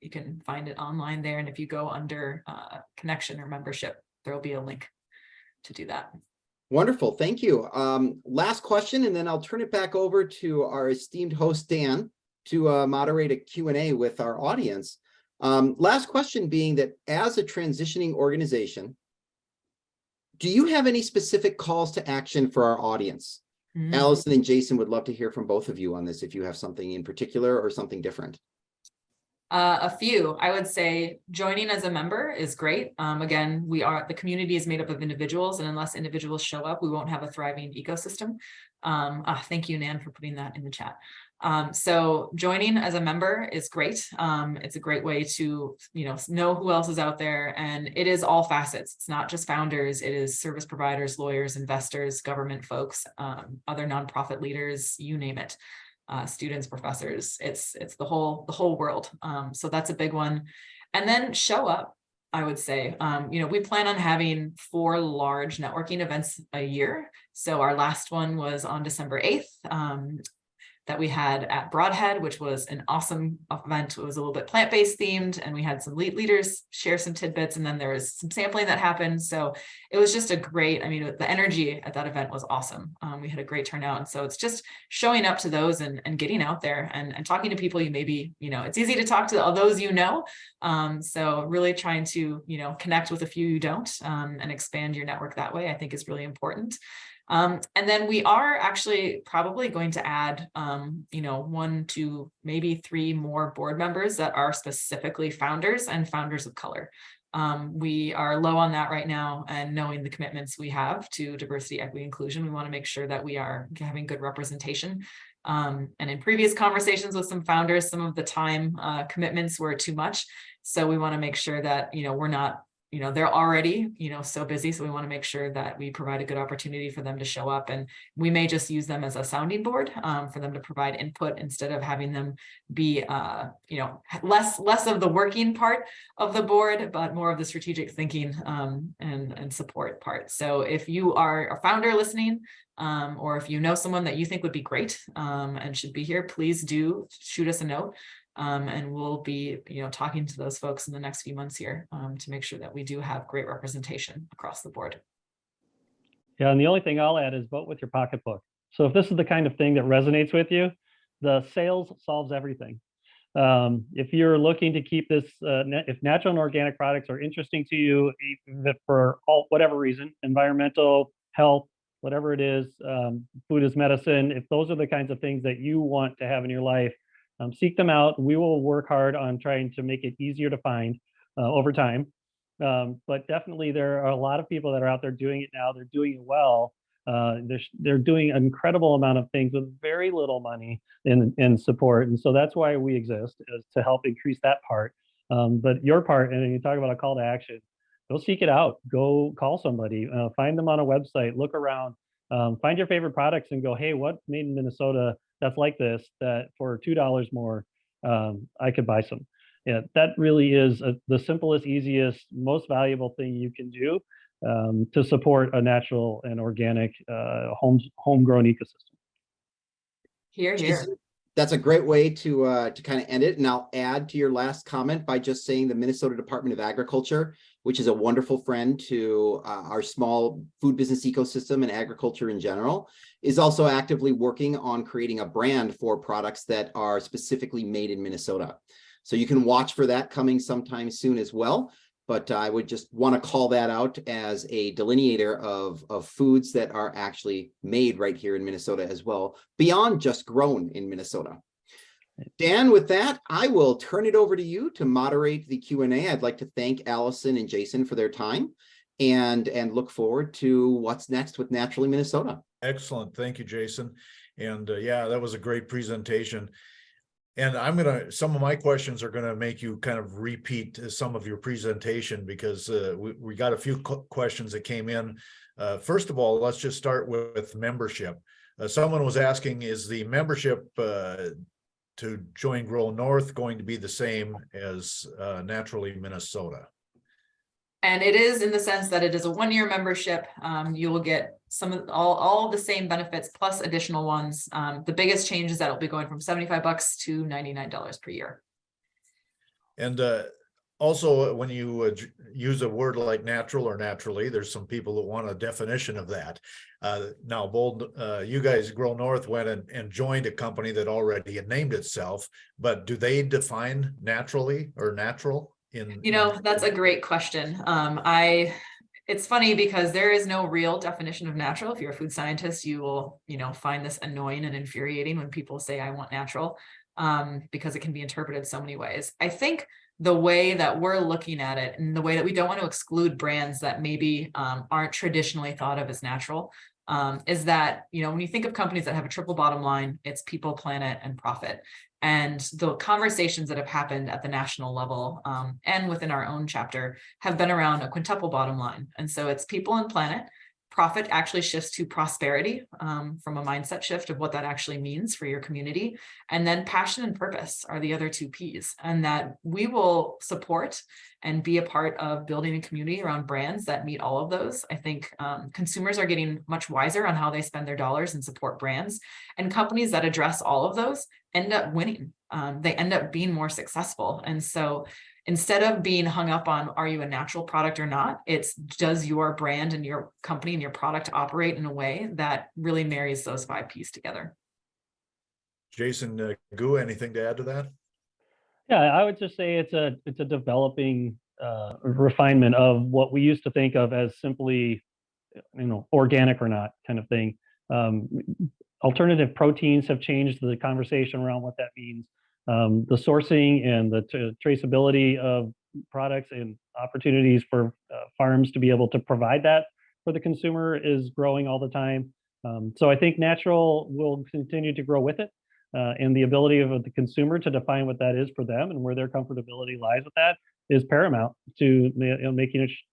you can find it online there. And if you go under connection or membership, there will be a link to do that. Wonderful. Thank you. Last question, and then I'll turn it back over to our esteemed host, Dan, to moderate a Q&A with our audience. Last question being that as a transitioning organization, do you have any specific calls to action for our audience? Allison and Jason would love to hear from both of you on this if you have something in particular or something different. A few, I would say joining as a member is great. Again, the community is made up of individuals, and unless individuals show up, we won't have a thriving ecosystem. Thank you, Nan, for putting that in the chat. So joining as a member is great. It's a great way to, know who else is out there, and it is all facets. It's not just founders. It is service providers, lawyers, investors, government folks, other nonprofit leaders, you name it, students, professors. It's the whole world. So that's a big one. And then show up. I would say, we plan on having 4 large networking events a year. So our last one was on December 8th. that we had at Broadhead, which was an awesome event. It was a little bit plant-based themed, and we had some leaders share some tidbits, and then there was some sampling that happened. So it was just a great, I mean, the energy at that event was awesome. We had a great turnout. And so it's just showing up to those and getting out there and talking to people you maybe, it's easy to talk to all those so really trying to, connect with a few you don't, and expand your network that way, I think is really important. And then we are actually probably going to add, 1 to maybe 3 more board members that are specifically founders and founders of color. We are low on that right now, and knowing the commitments we have to diversity, equity, inclusion, we want to make sure that we are having good representation. And in previous conversations with some founders, some of the time commitments were too much. So we want to make sure that, we're not, they're already, so busy. So we want to make sure that we provide a good opportunity for them to show up, and we may just use them as a sounding board for them to provide input instead of having them be, less of the working part of the board, but more of the strategic thinking and support part. So if you are a founder listening, or if you know someone that you think would be great and should be here, please do shoot us a note. And we'll be, talking to those folks in the next few months here to make sure that we do have great representation across the board. Yeah, and the only thing I'll add is vote with your pocketbook. So if this is the kind of thing that resonates with you, the sales solves everything. If you're looking to keep this, if natural and organic products are interesting to you, for whatever reason, environmental, health, whatever it is, food is medicine, if those are the kinds of things that you want to have in your life, seek them out. We will work hard on trying to make it easier to find over time. But definitely there are a lot of people that are out there doing it now. They're doing it well. They're doing an incredible amount of things with very little money in support. And so that's why we exist, is to help increase that part. But your part, and you talk about a call to action, go seek it out. Go call somebody, find them on a website, look around, find your favorite products and go, hey, what's made in Minnesota that's like this, that for $2 more, I could buy some. Yeah, that really is the simplest, easiest, most valuable thing you can do to support a natural and organic homegrown ecosystem. Here. Jason, that's a great way to kind of end it. And I'll add to your last comment by just saying the Minnesota Department of Agriculture, which is a wonderful friend to our small food business ecosystem and agriculture in general, is also actively working on creating a brand for products that are specifically made in Minnesota. So you can watch for that coming sometime soon as well. But I would just want to call that out as a delineator of foods that are actually made right here in Minnesota as well, beyond just grown in Minnesota. Dan, with that, I will turn it over to you to moderate the Q&A. I'd like to thank Allison and Jason for their time and look forward to what's next with Naturally Minnesota. Excellent. Thank you, Jason. And yeah, that was a great presentation. And some of my questions are gonna make you kind of repeat some of your presentation, because we got a few questions that came in. First of all, let's just start with membership. Someone was asking, is the membership to join Grow North going to be the same as Naturally Minnesota? And it is, in the sense that it is a 1-year membership. You will get some of all the same benefits plus additional ones. The biggest change is that it'll be going from $75 to $99 per year. And also, when you use a word like natural or naturally, there's some people that want a definition of that. Now, Bold, you guys, Grow North, went and joined a company that already had named itself, but do they define naturally or natural? That's a great question. It's funny because there is no real definition of natural. If you're a food scientist, you will, find this annoying and infuriating when people say, I want natural, because it can be interpreted so many ways. I think the way that we're looking at it, and the way that we don't want to exclude brands that maybe aren't traditionally thought of as natural, is that, when you think of companies that have a triple bottom line, it's people, planet, and profit. And the conversations that have happened at the national level and within our own chapter have been around a quintuple bottom line. And so it's people and planet, profit actually shifts to prosperity, from a mindset shift of what that actually means for your community. And then passion and purpose are the other two P's, and that we will support and be a part of building a community around brands that meet all of those. I think consumers are getting much wiser on how they spend their dollars and support brands, and companies that address all of those end up winning. They end up being more successful. And so instead of being hung up on, are you a natural product or not? It's, does your brand and your company and your product operate in a way that really marries those 5 P's together? Jason, Gu, anything to add to that? Yeah, I would just say it's a developing refinement of what we used to think of as simply, organic or not kind of thing. Alternative proteins have changed the conversation around what that means. The sourcing and the traceability of products and opportunities for farms to be able to provide that for the consumer is growing all the time. So I think natural will continue to grow with it. And the ability of the consumer to define what that is for them and where their comfortability lies with that is paramount to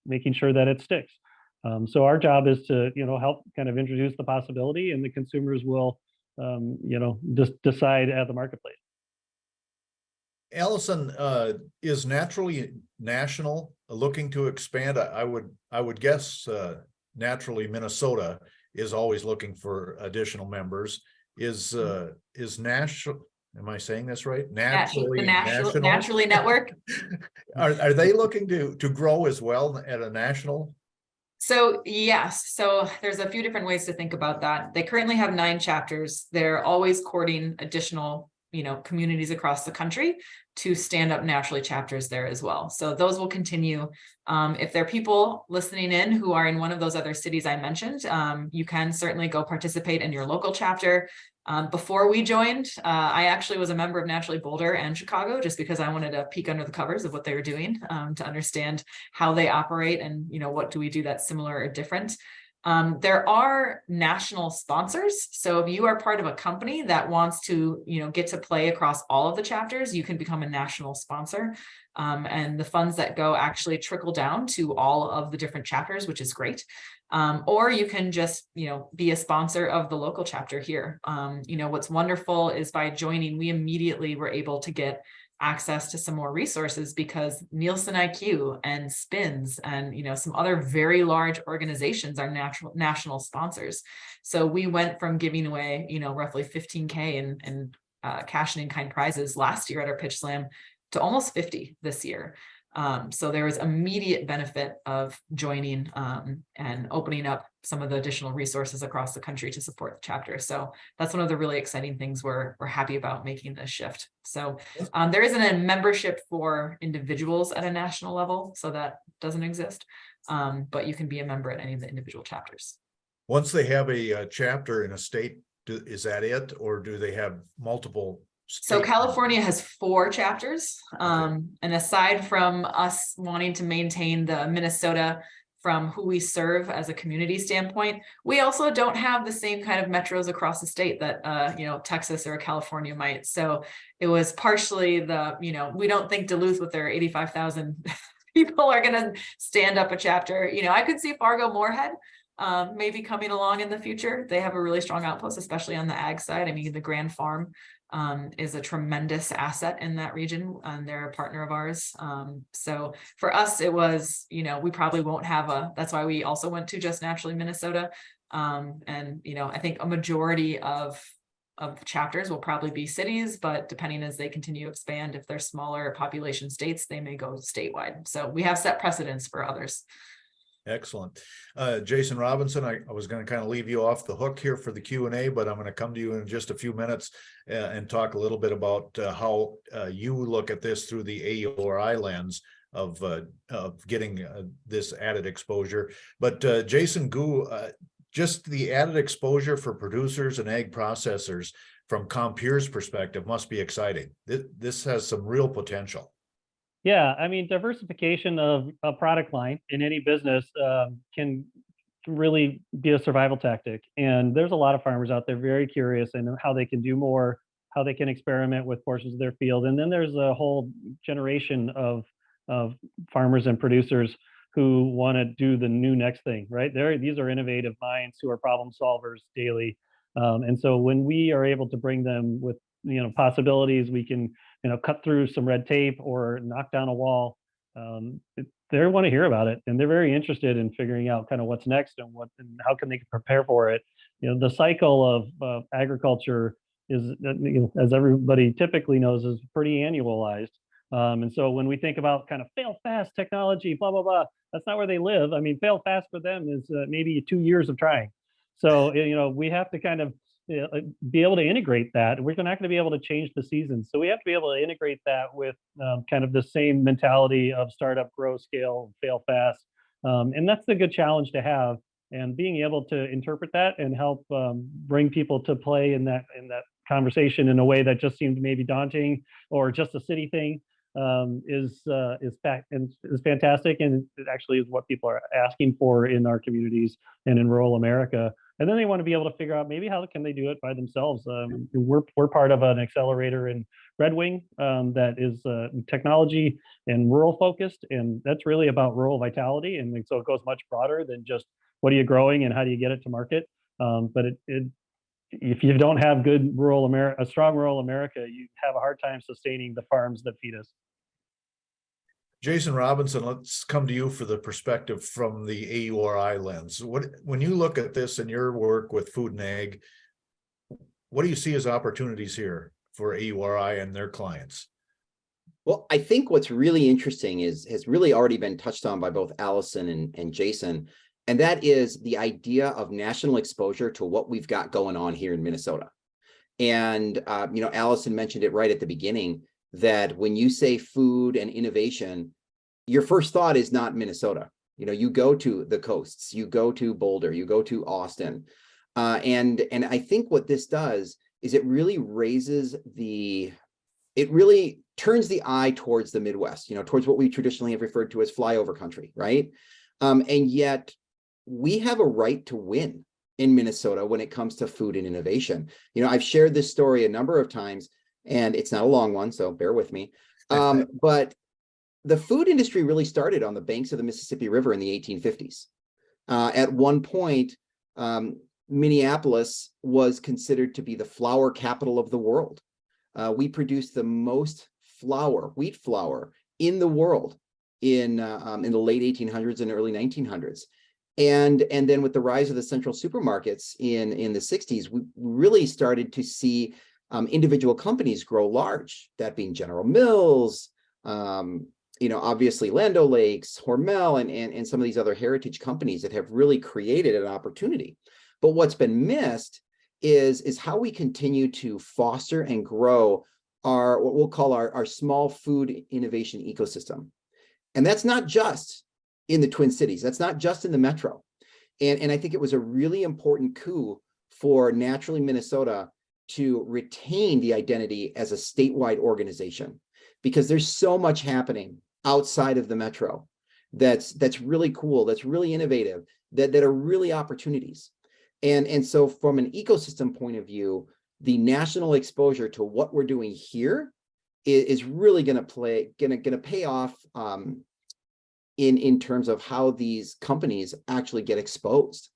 making sure that it sticks. So our job is to help kind of introduce the possibility, and the consumers will just decide at the marketplace. Allison, is Naturally National looking to expand? I would guess Naturally Minnesota is always looking for additional members. Is National? Am I saying this right? Naturally National Network. Are they looking to grow as well at a national? So yes, so there's a few different ways to think about that. They currently have 9 chapters. They're always courting additional, communities across the country to stand up naturally chapters there as well. So those will continue. If there are people listening in who are in one of those other cities I mentioned, you can certainly go participate in your local chapter. Before we joined, I actually was a member of Naturally Boulder and Chicago, just because I wanted to peek under the covers of what they were doing, to understand how they operate and, what do we do that's similar or different. There are national sponsors. So if you are part of a company that wants to, get to play across all of the chapters, you can become a national sponsor. And the funds that go actually trickle down to all of the different chapters, which is great. Or you can just, be a sponsor of the local chapter here. What's wonderful is by joining, we immediately were able to get access to some more resources, because Nielsen IQ and Spins and some other very large organizations are national sponsors. So we went from giving away roughly 15K in cash and in-kind prizes last year at our pitch slam to almost 50 this year. So there was immediate benefit of joining and opening up some of the additional resources across the country to support the chapter. So that's one of the really exciting things we're happy about making this shift. So there isn't a membership for individuals at a national level, so that doesn't exist. But you can be a member at any of the individual chapters. Once they have a chapter in a state, is that it, or do they have multiple? So California has 4 chapters. And aside from us wanting to maintain the Minnesota from who we serve as a community standpoint, we also don't have the same kind of metros across the state that, Texas or California might. So it was partially we don't think Duluth with their 85,000 people are going to stand up a chapter. I could see Fargo Moorhead maybe coming along in the future. They have a really strong outpost, especially on the ag side. I mean, the Grand Farm is a tremendous asset in that region, and they're a partner of ours. So for us, it was, we probably won't have that's why we also went to just Naturally Minnesota. And, I think a majority of chapters will probably be cities, but depending as they continue to expand, if they're smaller population states, they may go statewide. So we have set precedents for others. Excellent. Jason Robinson, I was going to kind of leave you off the hook here for the Q&A, but I'm going to come to you in just a few minutes and talk a little bit about how you look at this through the AURI lens of getting this added exposure. But Jason Gu, just the added exposure for producers and ag processors from Compure's perspective must be exciting. This has some real potential. Yeah, I mean, diversification of a product line in any business can really be a survival tactic. And there's a lot of farmers out there very curious in how they can do more, how they can experiment with portions of their field. And then there's a whole generation of farmers and producers who want to do the new next thing, right? These are innovative minds who are problem solvers daily. And so when we are able to bring them with, possibilities, we can, cut through some red tape or knock down a wall. They want to hear about it, and they're very interested in figuring out kind of what's next and how can they prepare for it. The cycle of agriculture is, as everybody typically knows, is pretty annualized. And so when we think about kind of fail fast technology, blah, blah, blah, that's not where they live. I mean, fail fast for them is maybe 2 years of trying. So, we have to kind of be able to integrate that. We're not going to be able to change the season. So we have to be able to integrate that with kind of the same mentality of startup, grow, scale, fail fast. And that's a good challenge to have. And being able to interpret that and help bring people to play in that conversation in a way that just seemed maybe daunting or just a city thing is fantastic, and it actually is what people are asking for in our communities and in rural America. And then they want to be able to figure out maybe how can they do it by themselves. We're part of an accelerator in Red Wing that is technology and rural focused, and that's really about rural vitality. And so it goes much broader than just what are you growing and how do you get it to market. But if you don't have good rural America, a strong rural America, you have a hard time sustaining the farms that feed us. Jason Robinson, let's come to you for the perspective from the AURI lens. When you look at this in your work with food and ag, what do you see as opportunities here for AURI and their clients? Well, I think what's really interesting has really already been touched on by both Allison and Jason, and that is the idea of national exposure to what we've got going on here in Minnesota. And, Allison mentioned it right at the beginning, that when you say food and innovation, your first thought is not Minnesota. You go to the coasts, you go to Boulder, you go to Austin. And I think what this does is it really turns the eye towards the Midwest, towards what we traditionally have referred to as flyover country, right? And yet we have a right to win in Minnesota when it comes to food and innovation. I've shared this story a number of times, and it's not a long one, so bear with me. But the food industry really started on the banks of the Mississippi River in the 1850s. At one point, Minneapolis was considered to be the flour capital of the world. We produced the most wheat flour in the world in the late 1800s and early 1900s. And then with the rise of the central supermarkets in the 60s, we really started to see individual companies grow large, that being General Mills, obviously Land O'Lakes, Hormel, and some of these other heritage companies that have really created an opportunity. But what's been missed is how we continue to foster and grow what we'll call our small food innovation ecosystem. And that's not just in the Twin Cities. That's not just in the metro. And I think it was a really important coup for Naturally Minnesota to retain the identity as a statewide organization, because there's so much happening outside of the metro that's really cool, that's really innovative, that are really opportunities. And so from an ecosystem point of view, the national exposure to what we're doing here is really going to pay off in terms of how these companies actually get exposed.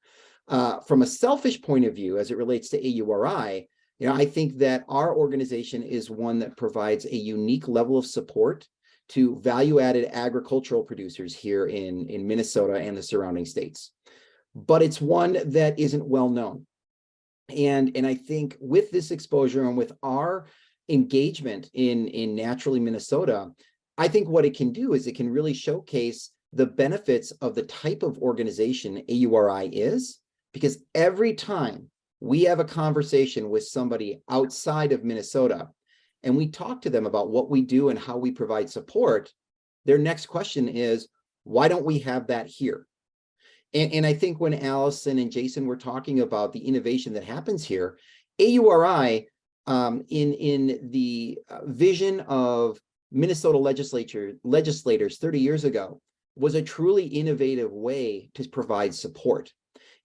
From a selfish point of view, as it relates to AURI, I think that our organization is one that provides a unique level of support to value-added agricultural producers here in Minnesota and the surrounding states. But it's one that isn't well known. And I think with this exposure and with our engagement in Naturally Minnesota, I think what it can do is it can really showcase the benefits of the type of organization AURI is, because every time we have a conversation with somebody outside of Minnesota and we talk to them about what we do and how we provide support, their next question is, why don't we have that here? And I think when Allison and Jason were talking about the innovation that happens here, AURI, in the vision of Minnesota legislators 30 years ago, was a truly innovative way to provide support.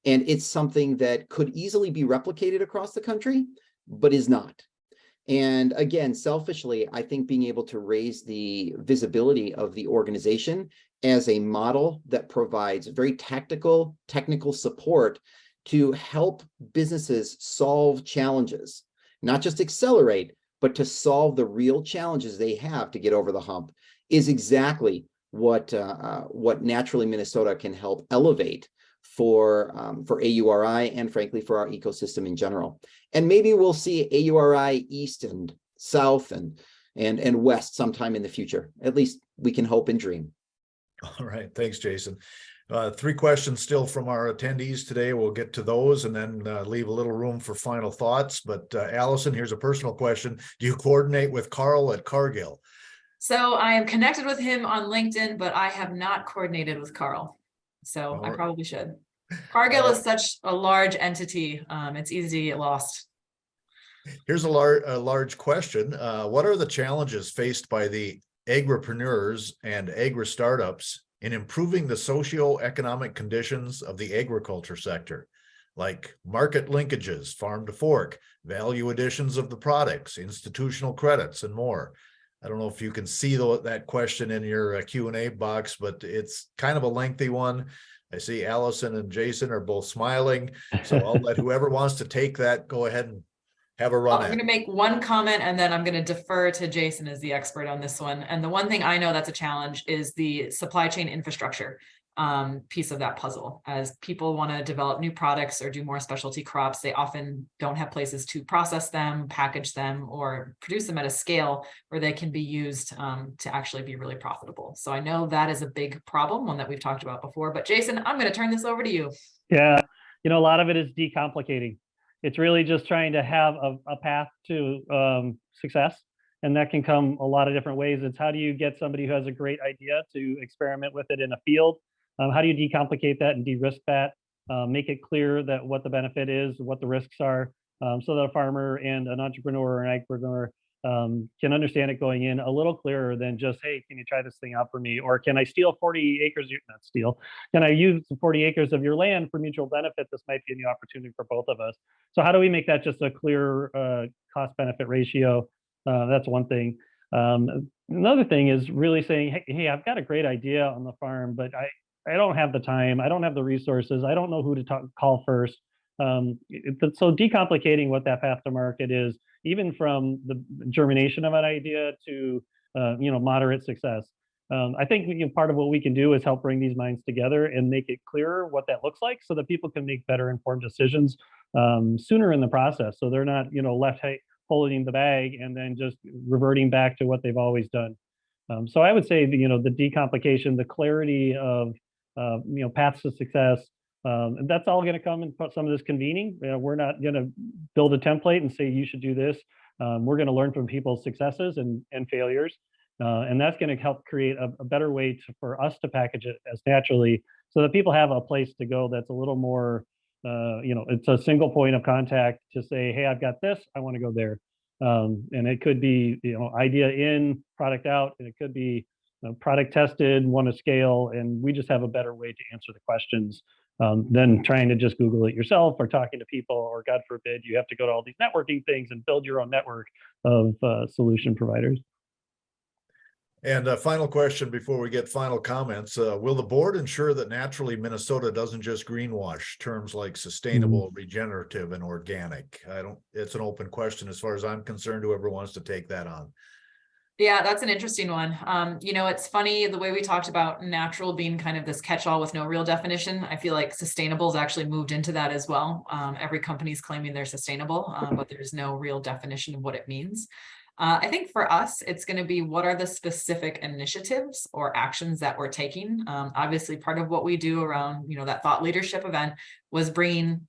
And it's something that could easily be replicated across the country, but is not. And again, selfishly, I think being able to raise the visibility of the organization as a model that provides very technical support to help businesses solve challenges, not just accelerate, but to solve the real challenges they have to get over the hump, is exactly what Naturally Minnesota can help elevate for AURI and frankly for our ecosystem in general. And maybe we'll see AURI East and South and West sometime in the future. At least we can hope and dream. All right, thanks, Jason. 3 questions still from our attendees today. We'll get to those and then leave a little room for final thoughts. But Allison, here's a personal question. Do you coordinate with Carl at Cargill? So I am connected with him on LinkedIn, but I have not coordinated with Carl. So I probably should. Cargill is such a large entity. It's easy to get lost. Here's a large question. What are the challenges faced by the agripreneurs and agri startups in improving the socio-economic conditions of the agriculture sector, like market linkages, farm to fork, value additions of the products, institutional credits, and more? I don't know if you can see that question in your Q&A box, but it's kind of a lengthy one. I see Allison and Jason are both smiling, so I'll let whoever wants to take that go ahead and have a run. I'm going to make one comment and then I'm going to defer to Jason as the expert on this one. And the one thing I know that's a challenge is the supply chain infrastructure piece of that puzzle. As people want to develop new products or do more specialty crops, they often don't have places to process them, package them, or produce them at a scale where they can be used to actually be really profitable. So I know that is a big problem, one that we've talked about before. But Jason, I'm going to turn this over to you. Yeah, a lot of it is decomplicating. It's really just trying to have a path to success. And that can come a lot of different ways. It's how do you get somebody who has a great idea to experiment with it in a field? How do you decomplicate that and de-risk that? Make it clear that what the benefit is, what the risks are, so that a farmer and an entrepreneur or an agripreneur can understand it going in a little clearer than just, hey, can you try this thing out for me? Or can I steal 40 acres, not steal, can I use 40 acres of your land for mutual benefit? This might be a new opportunity for both of us. So how do we make that just a clear cost benefit ratio? That's one thing. Another thing is really saying, hey, I've got a great idea on the farm, but I don't have the time. I don't have the resources. I don't know who to call first. So decomplicating what that path to market is, even from the germination of an idea to moderate success. I think part of what we can do is help bring these minds together and make it clearer what that looks like, so that people can make better informed decisions sooner in the process. So they're not left holding the bag and then just reverting back to what they've always done. So I would say the decomplication, the clarity of paths to success. And that's all going to come in some of this convening. We're not going to build a template and say you should do this. We're going to learn from people's successes and failures, and that's going to help create a better way for us to package it as naturally, so that people have a place to go that's a little more, it's a single point of contact to say, hey, I've got this, I want to go there, and it could be idea in, product out, and it could be product tested, want to scale, and we just have a better way to answer the questions than trying to just Google it yourself or talking to people, or God forbid, you have to go to all these networking things and build your own network of solution providers. And a final question before we get final comments. Will the board ensure that Naturally Minnesota doesn't just greenwash terms like sustainable, regenerative, and organic? It's an open question as far as I'm concerned, whoever wants to take that on. Yeah, that's an interesting one. It's funny the way we talked about natural being kind of this catch-all with no real definition. I feel like sustainable has actually moved into that as well. Every company's claiming they're sustainable, but there's no real definition of what it means. I think for us, it's going to be, what are the specific initiatives or actions that we're taking? Obviously, part of what we do around, that thought leadership event was bringing,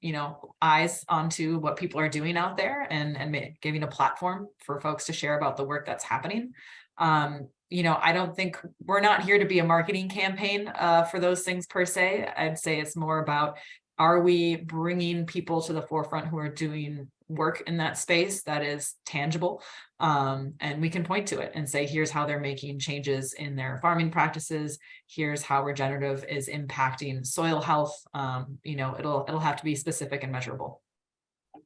eyes onto what people are doing out there and giving a platform for folks to share about the work that's happening. I don't think we're not here to be a marketing campaign for those things per se. I'd say it's more about, are we bringing people to the forefront who are doing work in that space that is tangible, and we can point to it and say, here's how they're making changes in their farming practices, here's how regenerative is impacting soil health. It'll have to be specific and measurable.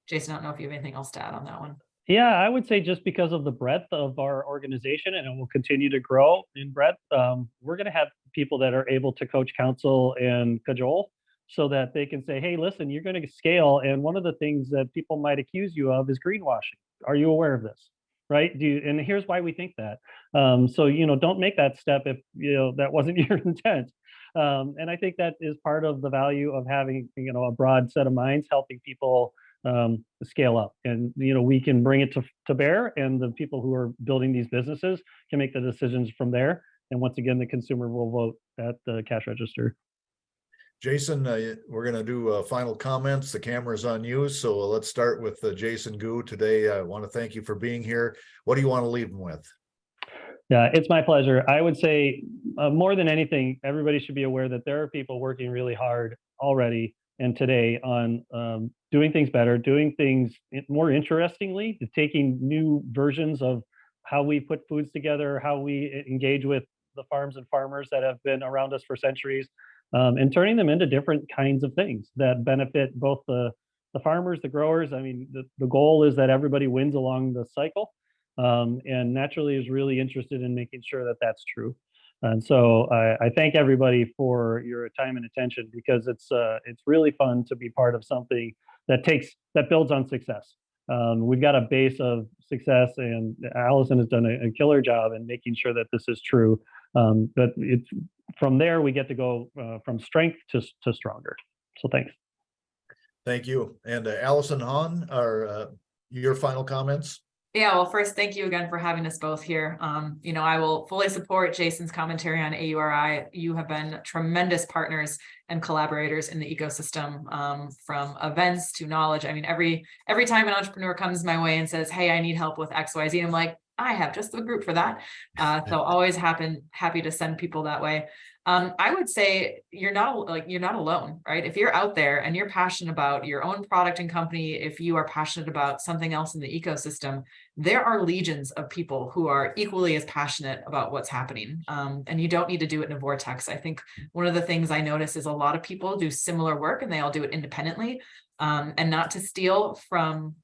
Jason, I don't know if you have anything else to add on that one. Yeah, I would say just because of the breadth of our organization, and it will continue to grow in breadth, we're going to have people that are able to coach, counsel, and cajole so that they can say, hey, listen, you're going to scale. And one of the things that people might accuse you of is greenwashing. Are you aware of this? Right? And here's why we think that. So, don't make that step if, that wasn't your intent. And I think that is part of the value of having, a broad set of minds, helping people scale up, and we can bring it to bear, and the people who are building these businesses can make the decisions from there, and once again the consumer will vote at the cash register. Jason, we're going to do final comments. The camera's on you, so let's start with Jason Gu today. I want to thank you for being here. What do you want to leave them with? Yeah, it's my pleasure. I would say more than anything, everybody should be aware that there are people working really hard already and today on doing things better, doing things more interestingly, taking new versions of how we put foods together, how we engage with the farms and farmers that have been around us for centuries, and turning them into different kinds of things that benefit both the farmers, the growers. I mean, the goal is that everybody wins along the cycle, and Naturally is really interested in making sure that that's true. And so I thank everybody for your time and attention, because it's really fun to be part of something that builds on success. We've got a base of success, and Allison has done a killer job in making sure that this is true. But it's from there we get to go from strength to stronger. So thanks. Thank you. And Allison Hahn, your final comments? Yeah, well, first, thank you again for having us both here. I will fully support Jason's commentary on AURI. You have been tremendous partners and collaborators in the ecosystem, from events to knowledge. I mean, every time an entrepreneur comes my way and says, hey, I need help with XYZ, I'm like, I have just the group for that. So always happy to send people that way. I would say you're not alone, right? If you're out there and you're passionate about your own product and company, if you are passionate about something else in the ecosystem, there are legions of people who are equally as passionate about what's happening. And you don't need to do it in a vortex. I think one of the things I notice is a lot of people do similar work and they all do it independently, and not to steal from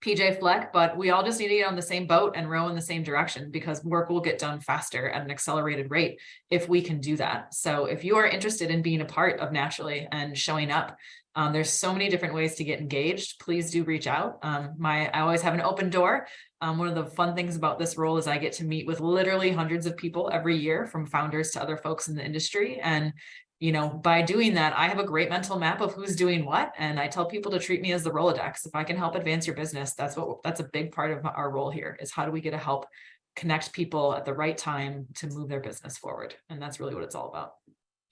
PJ Fleck, but we all just need to get on the same boat and row in the same direction, because work will get done faster at an accelerated rate if we can do that. So if you are interested in being a part of Naturally and showing up, there's so many different ways to get engaged. Please do reach out. I always have an open door. One of the fun things about this role is I get to meet with literally hundreds of people every year, from founders to other folks in the industry. And by doing that, I have a great mental map of who's doing what. And I tell people to treat me as the Rolodex. If I can help advance your business, that's a big part of our role here, is how do we get to help connect people at the right time to move their business forward. And that's really what it's all about.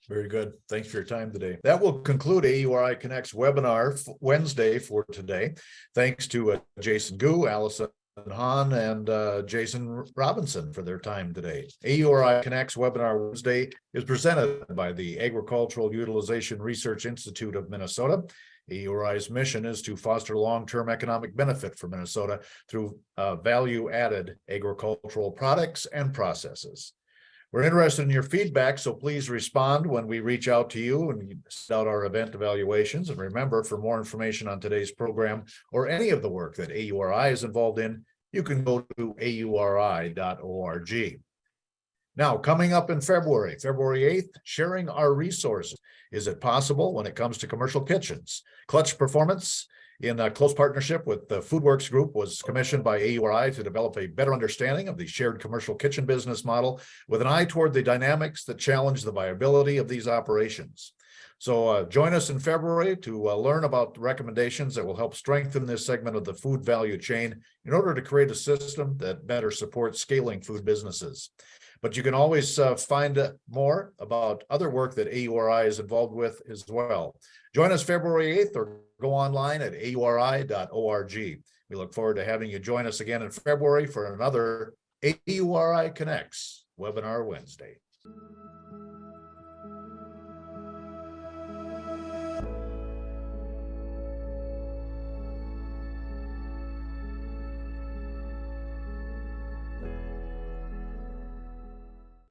Very good. Thanks for your time today. That will conclude AURI Connect's webinar Wednesday for today. Thanks to Jason Gu, Allison Hahn, and Jason Robinson for their time today. AURI Connect's webinar Wednesday is presented by the Agricultural Utilization Research Institute of Minnesota. AURI's mission is to foster long-term economic benefit for Minnesota through value-added agricultural products and processes. We're interested in your feedback, so please respond when we reach out to you and send out our event evaluations. And remember, for more information on today's program or any of the work that AURI is involved in, you can go to auri.org. Now, coming up in February 8th, sharing our resources. Is it possible when it comes to commercial kitchens? Clutch Performance, in a close partnership with the FoodWorks Group, was commissioned by AURI to develop a better understanding of the shared commercial kitchen business model with an eye toward the dynamics that challenge the viability of these operations. So join us in February to learn about the recommendations that will help strengthen this segment of the food value chain in order to create a system that better supports scaling food businesses. But you can always find more about other work that AURI is involved with as well. Join us February 8th or go online at auri.org. We look forward to having you join us again in February for another AURI Connects Webinar Wednesday.